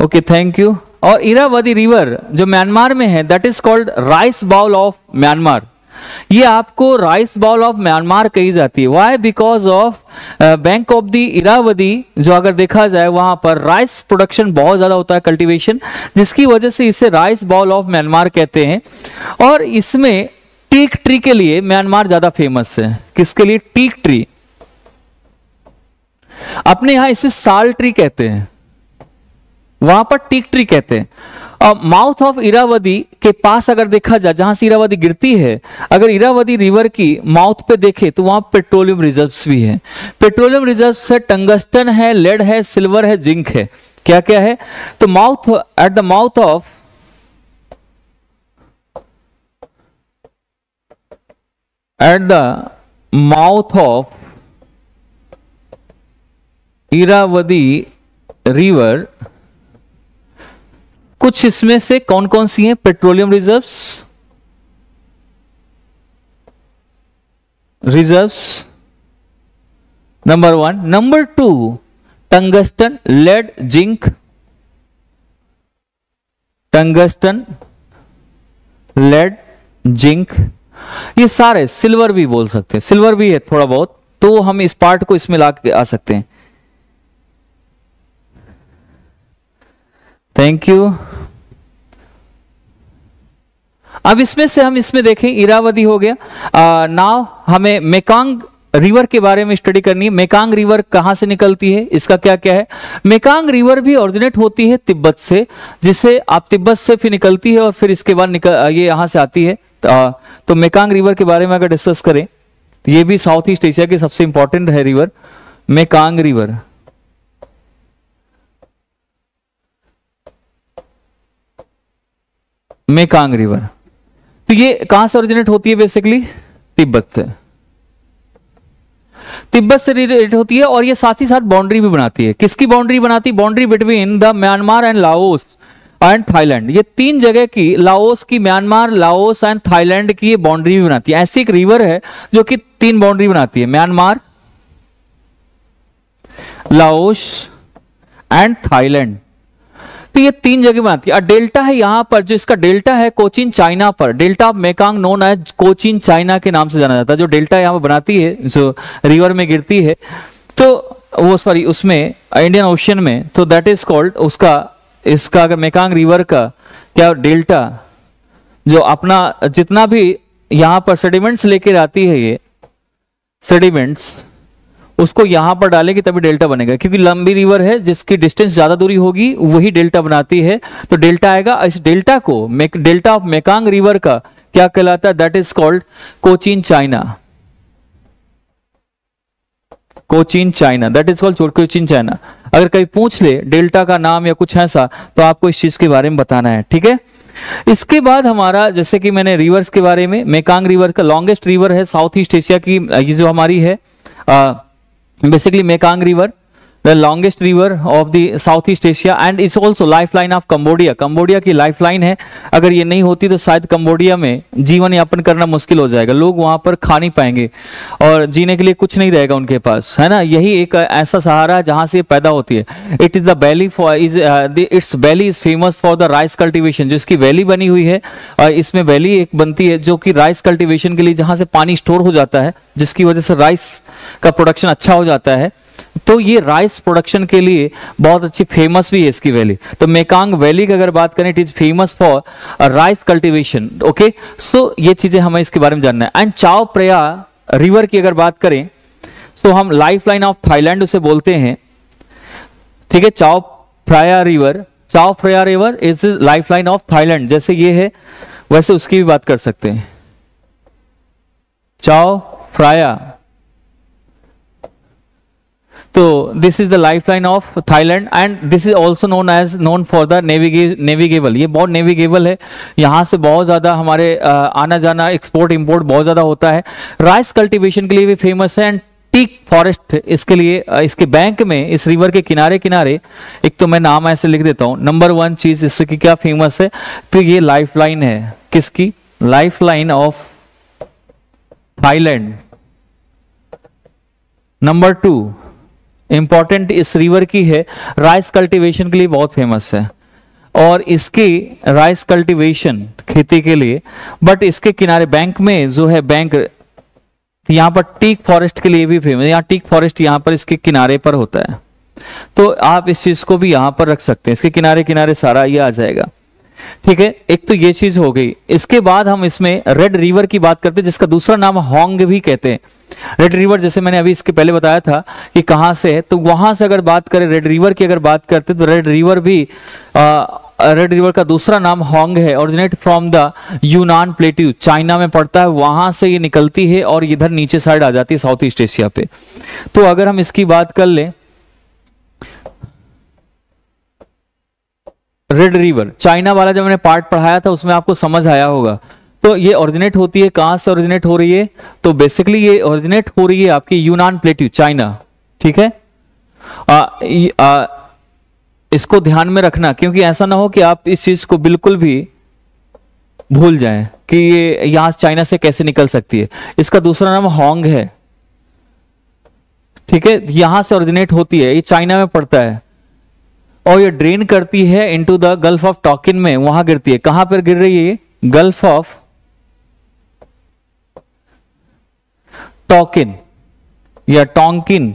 S1: okay, thank you. और इरावदी रिवर जो म्यांमार में है that is called rice bowl of Myanmar. ये आपको राइस बाउल ऑफ म्यांमार कही जाती है। Why? Because of bank of the Irrawaddy, जो अगर देखा जाए वहां पर राइस प्रोडक्शन बहुत ज्यादा होता है, कल्टीवेशन, जिसकी वजह से इसे राइस बाउल ऑफ म्यांमार कहते हैं। और इसमें टीक ट्री के लिए म्यांमार ज्यादा फेमस है। किसके लिए? Teak tree. अपने यहां इसे साल ट्री कहते हैं, वहां पर टीक ट्री कहते हैं। और माउथ ऑफ इरावदी के पास अगर देखा जाए, जहां से इरावदी गिरती है, अगर इरावदी रिवर की माउथ पे देखे तो वहां पेट्रोलियम रिजर्व्स भी है। पेट्रोलियम रिजर्व्स है, टंगस्टन है, लेड है, सिल्वर है, जिंक है। क्या क्या है? तो mouth, at the mouth of Irrawaddy river कुछ इसमें से कौन कौन सी हैं? Petroleum reserves number 1, number 2 tungsten, lead, zinc, tungsten, lead, zinc, ये सारे, सिल्वर भी बोल सकते हैं, सिल्वर भी है थोड़ा बहुत, तो हम इस पार्ट को इसमें ला के आ सकते हैं। Thank you. अब इसमें से हम इसमें देखें, इरावदी हो गया। नाउ हमें मेकांग रिवर के बारे में स्टडी करनी है। मेकांग रिवर कहां से निकलती है, इसका क्या क्या है? मेकांग रिवर भी ओरिजिनेट होती है तिब्बत से, जिसे आप तिब्बत से फिर निकलती है और फिर इसके बाद ये यहां से आती है। तो मेकांग रिवर के बारे में अगर डिस्कस करें तो ये भी साउथ ईस्ट एशिया की सबसे इंपॉर्टेंट है river, Mekong river. Mekong river, तो ये कहां से ओरिजिनेट होती है? बेसिकली तिब्बत से, तिब्बत से रिलेटेड होती है। और ये साथ ही साथ बाउंड्री भी बनाती है। किसकी बाउंड्री बनाती है? Boundary between the Myanmar and Laos and Thailand. ये तीन जगह की, लाओस की, म्यांमार, लाओस एंड थाईलैंड की ये बाउंड्री भी बनाती है। ऐसी एक रिवर है जो कि तीन बाउंड्री बनाती है, म्यांमार, लाओस एंड थाईलैंड। तो ये तीन जगह बनाती है। और डेल्टा है यहां पर, जो इसका डेल्टा है कोचिन चाइना पर, delta of Mekong known as Cochin China के नाम से जाना जाता है। जो डेल्टा यहां पर बनाती है, जो रिवर में गिरती है, तो वो सॉरी उसमें इंडियन ओशियन में, तो दैट इज कॉल्ड उसका, इसका अगर मेकांग रिवर का क्या डेल्टा, जो अपना जितना भी यहां पर सेडिमेंट्स लेकर आती है, ये सेडिमेंट्स उसको यहां पर डालेगी तभी डेल्टा बनेगा। क्योंकि लंबी रिवर है, जिसकी डिस्टेंस ज्यादा दूरी होगी वही डेल्टा बनाती है, तो डेल्टा आएगा। इस डेल्टा को डेल्टा ऑफ मेकांग रिवर का क्या कहलाता है? That is called Cochin China. Cochin China, that is called Cochin China. अगर कहीं पूछ ले डेल्टा का नाम या कुछ ऐसा, तो आपको इस चीज के बारे में बताना है, ठीक है। इसके बाद हमारा, जैसे कि मैंने रिवर्स के बारे में, मेकांग रिवर का लॉन्गेस्ट रिवर है साउथ ईस्ट एशिया की, ये जो हमारी है basically Mekong river, the longest river of the south east Asia and it's also life line of Cambodia. Cambodia की लाइफ लाइन है, अगर ये नहीं होती तो शायद कंबोडिया में जीवन यापन करना मुश्किल हो जाएगा, लोग वहां पर खा नहीं पाएंगे और जीने के लिए कुछ नहीं रहेगा उनके पास, है ना। यही एक ऐसा सहारा है जहां से ये पैदा होती है। It is the valley for its valley is famous for the rice cultivation, जिसकी वैली बनी हुई है, इसमें वैली एक बनती है जो कि राइस कल्टिवेशन के लिए, जहां से पानी स्टोर हो जाता है, जिसकी वजह से राइस का प्रोडक्शन अच्छा हो जाता है। तो ये राइस प्रोडक्शन के लिए बहुत अच्छी फेमस भी है इसकी वैली। तो मेकांग वैली की अगर बात करें, it is famous for rice cultivation. Okay, so ये चीजें हमें इसके बारे में जानना है। एंड चाओ प्रया रिवर की अगर बात करें, तो हम लाइफ लाइन ऑफ थाईलैंड उसे बोलते हैं, ठीक है। Chao Phraya river is life line of Thailand, जैसे ये है वैसे उसकी भी बात कर सकते हैं। चाओ फ्राया, तो this is the life line of Thailand and this is also known for the navigable. ये बहुत नेविगेबल है, यहाँ से बहुत ज्यादा हमारे आना जाना, एक्सपोर्ट इंपोर्ट बहुत ज्यादा होता है। राइस कल्टीवेशन के लिए भी फेमस है एंड टीक फॉरेस्ट इसके लिए, इसके बैंक में, इस रिवर के किनारे किनारे, एक तो मैं नाम ऐसे लिख देता हूँ। नंबर 1 चीज इसकी क्या फेमस है, तो ये लाइफ लाइन है, किसकी? Life line of Thailand. Number 2 important इस रिवर की है, राइस कल्टीवेशन के लिए बहुत फेमस है, और इसकी राइस कल्टीवेशन खेती के लिए, बट इसके किनारे बैंक में जो है बैंक, यहाँ पर टीक फॉरेस्ट के लिए भी फेमस। यहाँ टीक फॉरेस्ट यहाँ पर इसके किनारे पर होता है, तो आप इस चीज को भी यहाँ पर रख सकते हैं, इसके किनारे किनारे सारा ये आ जाएगा, ठीक है। एक तो ये चीज हो गई। इसके बाद हम इसमें रेड रिवर की बात करते हैं, जिसका दूसरा नाम होंग भी कहते हैं। रेड रिवर जैसे मैंने अभी इसके पहले बताया था कि कहां से है, तो वहां से अगर बात करें रेड रिवर की अगर बात करते हैं, तो रेड रिवर का दूसरा नाम होंग है। ओरिजिनेट फ्रॉम द यूनान प्लेट्यू, चाइना में पड़ता है, वहां से ये निकलती है और इधर नीचे साइड आ जाती है साउथ ईस्ट एशिया पे। तो अगर हम इसकी बात कर लें, रेड रिवर चाइना वाला जब मैंने पार्ट पढ़ाया था उसमें आपको समझ आया होगा। तो ये ओरिजिनेट होती है, कहां से ओरिजिनेट हो रही है, तो बेसिकली ये ओरिजिनेट हो रही है आपकी यूनान प्लेट्यू, चाइना, ठीक है। इसको ध्यान में रखना, क्योंकि ऐसा ना हो कि आप इस चीज को बिल्कुल भी भूल जाएं कि ये यहां चाइना से कैसे निकल सकती है। इसका दूसरा नाम होंग है, ठीक है। यहां से ओरिजिनेट होती है, ये चाइना में पड़ता है और ये ड्रेन करती है into the gulf of token में, वहां गिरती है। कहां पर गिर रही है? गल्फ ऑफ टॉकिन या टोंकिन,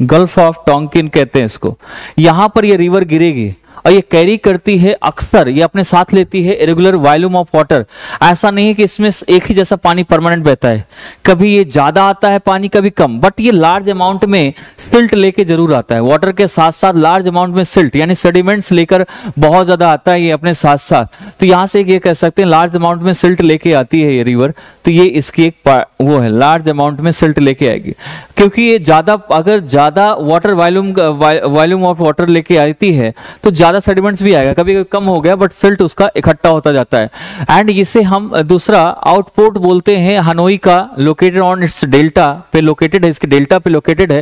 S1: गल्फ ऑफ टोंकिन कहते हैं इसको। यहां पर ये रिवर गिरेगी और ये कैरी करती है, अक्सर ये अपने साथ लेती है इरेगुलर वॉल्यूम ऑफ वाटर। ऐसा नहीं है कि इसमें एक ही जैसा पानी परमानेंट बहता है, कभी ये ज्यादा आता है पानी, कभी कम, बट ये लार्ज अमाउंट में सिल्ट लेके जरूर आता है। वाटर के साथ साथ लार्ज अमाउंट में सिल्ट यानी सेडिमेंट्स लेकर बहुत ज्यादा आता है ये अपने साथ साथ। तो यहां से ये कह सकते हैं लार्ज अमाउंट में सिल्ट लेके आती है ये रिवर, तो ये इसकी एक वो है, लार्ज अमाउंट में सिल्ट लेके आएगी। क्योंकि ये ज्यादा, अगर ज्यादा वाटर वॉल्यूम ऑफ वाटर लेके आती है तो ज्यादा सेडिमेंट्स भी आएगा, कभी कम हो गया बट सिल्ट उसका इकट्ठा होता जाता है। एंड इसे हम दूसरा आउटपोर्ट बोलते हैं हनोई का, लोकेटेड ऑन इट्स डेल्टा पे लोकेटेड है, इसके डेल्टा पे लोकेटेड है,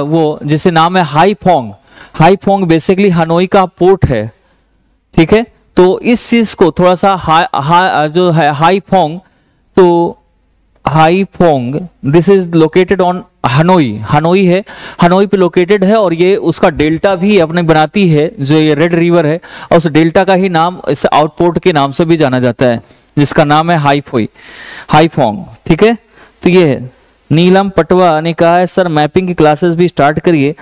S1: वो जिसे नाम है हाईफोंग। हाईफोंग बेसिकली हनोई का पोर्ट है, ठीक है। तो इस चीज को थोड़ा सा जो है हाईफोंग, तो Haiphong this is located on Hanoi, Hanoi है, हनोई पे लोकेटेड है और ये उसका डेल्टा भी अपने बनाती है, जो ये रेड रिवर है, और उस डेल्टा का ही नाम इस आउटपोर्ट के नाम से भी जाना जाता है, जिसका नाम है हाईफोंग, ठीक है। तो ये है। नीलम पटवा ने कहा है सर मैपिंग की क्लासेस भी स्टार्ट करिए।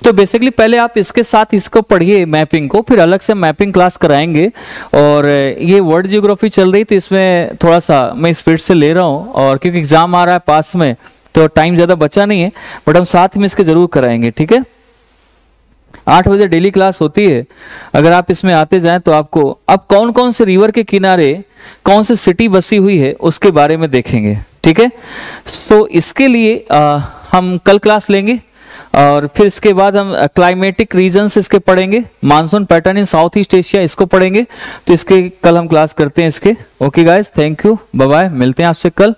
S1: तो बेसिकली पहले आप इसके साथ इसको पढ़िए मैपिंग को, फिर अलग से मैपिंग क्लास कराएंगे। और ये वर्ल्ड जियोग्राफी चल रही, तो इसमें थोड़ा सा मैं स्पीड से ले रहा हूँ, और क्योंकि एग्जाम आ रहा है पास में तो टाइम ज्यादा बचा नहीं है, बट हम साथ में इसके जरूर कराएंगे, ठीक है। 8 बजे डेली क्लास होती है। अगर आप इसमें आते जाएं तो आपको अब कौन कौन से रिवर के किनारे कौन सी सिटी बसी हुई है उसके बारे में देखेंगे, ठीक है। तो इसके लिए हम कल क्लास लेंगे और फिर इसके बाद हम क्लाइमेटिक रीजन्स इसके पढ़ेंगे, monsoon pattern in south east Asia इसको पढ़ेंगे। तो इसके कल हम क्लास करते हैं इसके। Okay guys, thank you, bye bye, मिलते हैं आपसे कल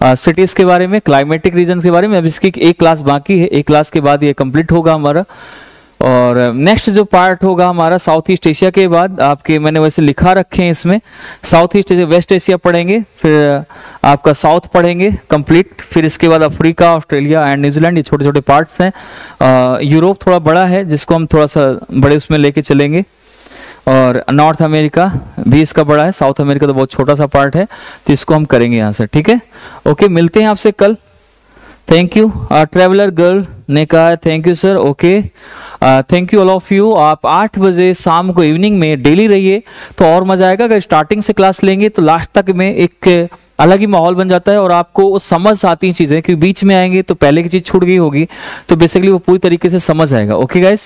S1: सिटीज के बारे में, क्लाइमेटिक रीजन्स के बारे में। अब इसकी एक क्लास बाकी है, एक क्लास के बाद ये कंप्लीट होगा हमारा। और नेक्स्ट जो पार्ट होगा हमारा साउथ ईस्ट एशिया के बाद, आपके मैंने वैसे लिखा रखे हैं इसमें, south east Asia, west Asia पढ़ेंगे, फिर आपका साउथ पढ़ेंगे कंप्लीट, फिर इसके बाद अफ्रीका, ऑस्ट्रेलिया एंड न्यूजीलैंड, ये छोटे छोटे पार्ट्स हैं। यूरोप थोड़ा बड़ा है जिसको हम थोड़ा सा बड़े उसमें लेके चलेंगे, और नॉर्थ अमेरिका भी इसका बड़ा है, साउथ अमेरिका तो बहुत छोटा सा पार्ट है, तो इसको हम करेंगे यहाँ से, ठीक है। ओके, मिलते हैं आपसे कल। Thank you. ट्रेवलर गर्ल ने कहा है thank you sir. Okay, thank you all of you. आप 8 बजे शाम को इवनिंग में डेली रहिए तो और मजा आएगा। अगर स्टार्टिंग से क्लास लेंगे तो लास्ट तक में एक अलग ही माहौल बन जाता है और आपको समझ आती हैं चीजें, क्योंकि बीच में आएंगे तो पहले की चीज छूट गई होगी, तो बेसिकली वो पूरी तरीके से समझ आएगा। ओके गाइस,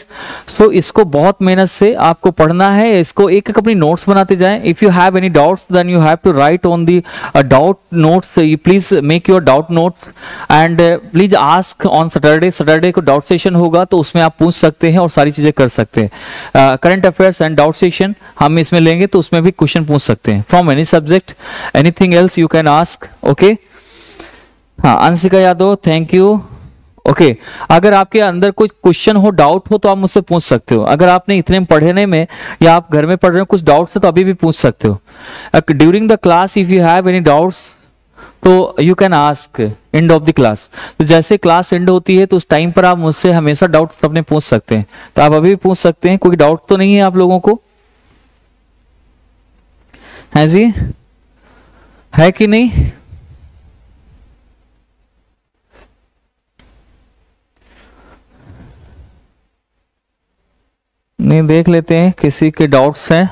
S1: सो इसको बहुत मेहनत से आपको पढ़ना है, इसको एक एक अपनी नोट्स बनाते जाएं। If you have any doubts then you have to write on the doubt notes, please make your doubt notes and please ask on Saturday. Saturday को डाउट सेशन होगा तो उसमें आप पूछ सकते हैं और सारी चीजें कर सकते हैं। Current affairs and doubt session हम इसमें लेंगे तो उसमें भी क्वेश्चन पूछ सकते हैं from any subject, anything else you can ask. Okay, हाँ, Anshika Yadav thank you. Okay, अगर आपके अंदर कोई क्वेश्चन हो, डाउट हो तो आप मुझसे पूछ सकते हो। अगर आपने इतने पढ़ने में या आप घर में पढ़ रहे हो कुछ डाउट्स है तो अभी भी पूछ सकते हो। During the class if you have any doubts तो you can ask end of the class. तो जैसे क्लास एंड होती है तो उस टाइम पर आप मुझसे हमेशा डाउट्स अपने पूछ सकते हैं, तो आप अभी भी पूछ सकते हैं। कोई डाउट तो नहीं है आप लोगों को? है जी, है कि नहीं? नहीं, देख लेते हैं किसी के डाउट्स हैं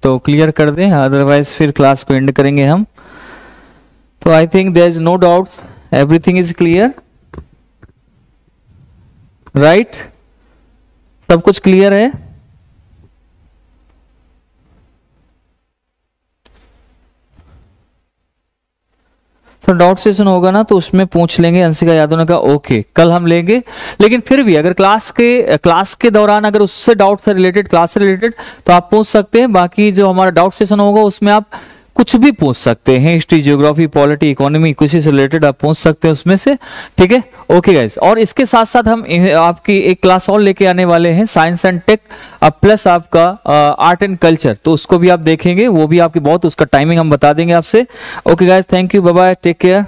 S1: तो क्लियर कर दें, अदरवाइज फिर क्लास को एंड करेंगे हम। तो I think there is no doubts, everything is clear, right? सब कुछ क्लियर है? तो डाउट सेशन होगा ना तो उसमें पूछ लेंगे। अंशिका यादव ने कहा ओके, कल हम लेंगे। लेकिन फिर भी अगर क्लास के दौरान अगर उससे डाउट से रिलेटेड, क्लास से रिलेटेड, तो आप पूछ सकते हैं। बाकी जो हमारा डाउट सेशन होगा उसमें आप कुछ भी पूछ सकते हैं, हिस्ट्री, ज्योग्राफी, पॉलिटी, इकोनॉमी, किसी से रिलेटेड आप पूछ सकते हैं उसमें से, ठीक है। ओके गाइस, और इसके साथ साथ हम आपकी एक क्लास और लेके आने वाले हैं, साइंस एंड टेक प्लस आपका आर्ट एंड कल्चर, तो उसको भी आप देखेंगे, वो भी आपकी बहुत, उसका टाइमिंग हम बता देंगे आपसे। Okay guys, thank you, bye bye, take care.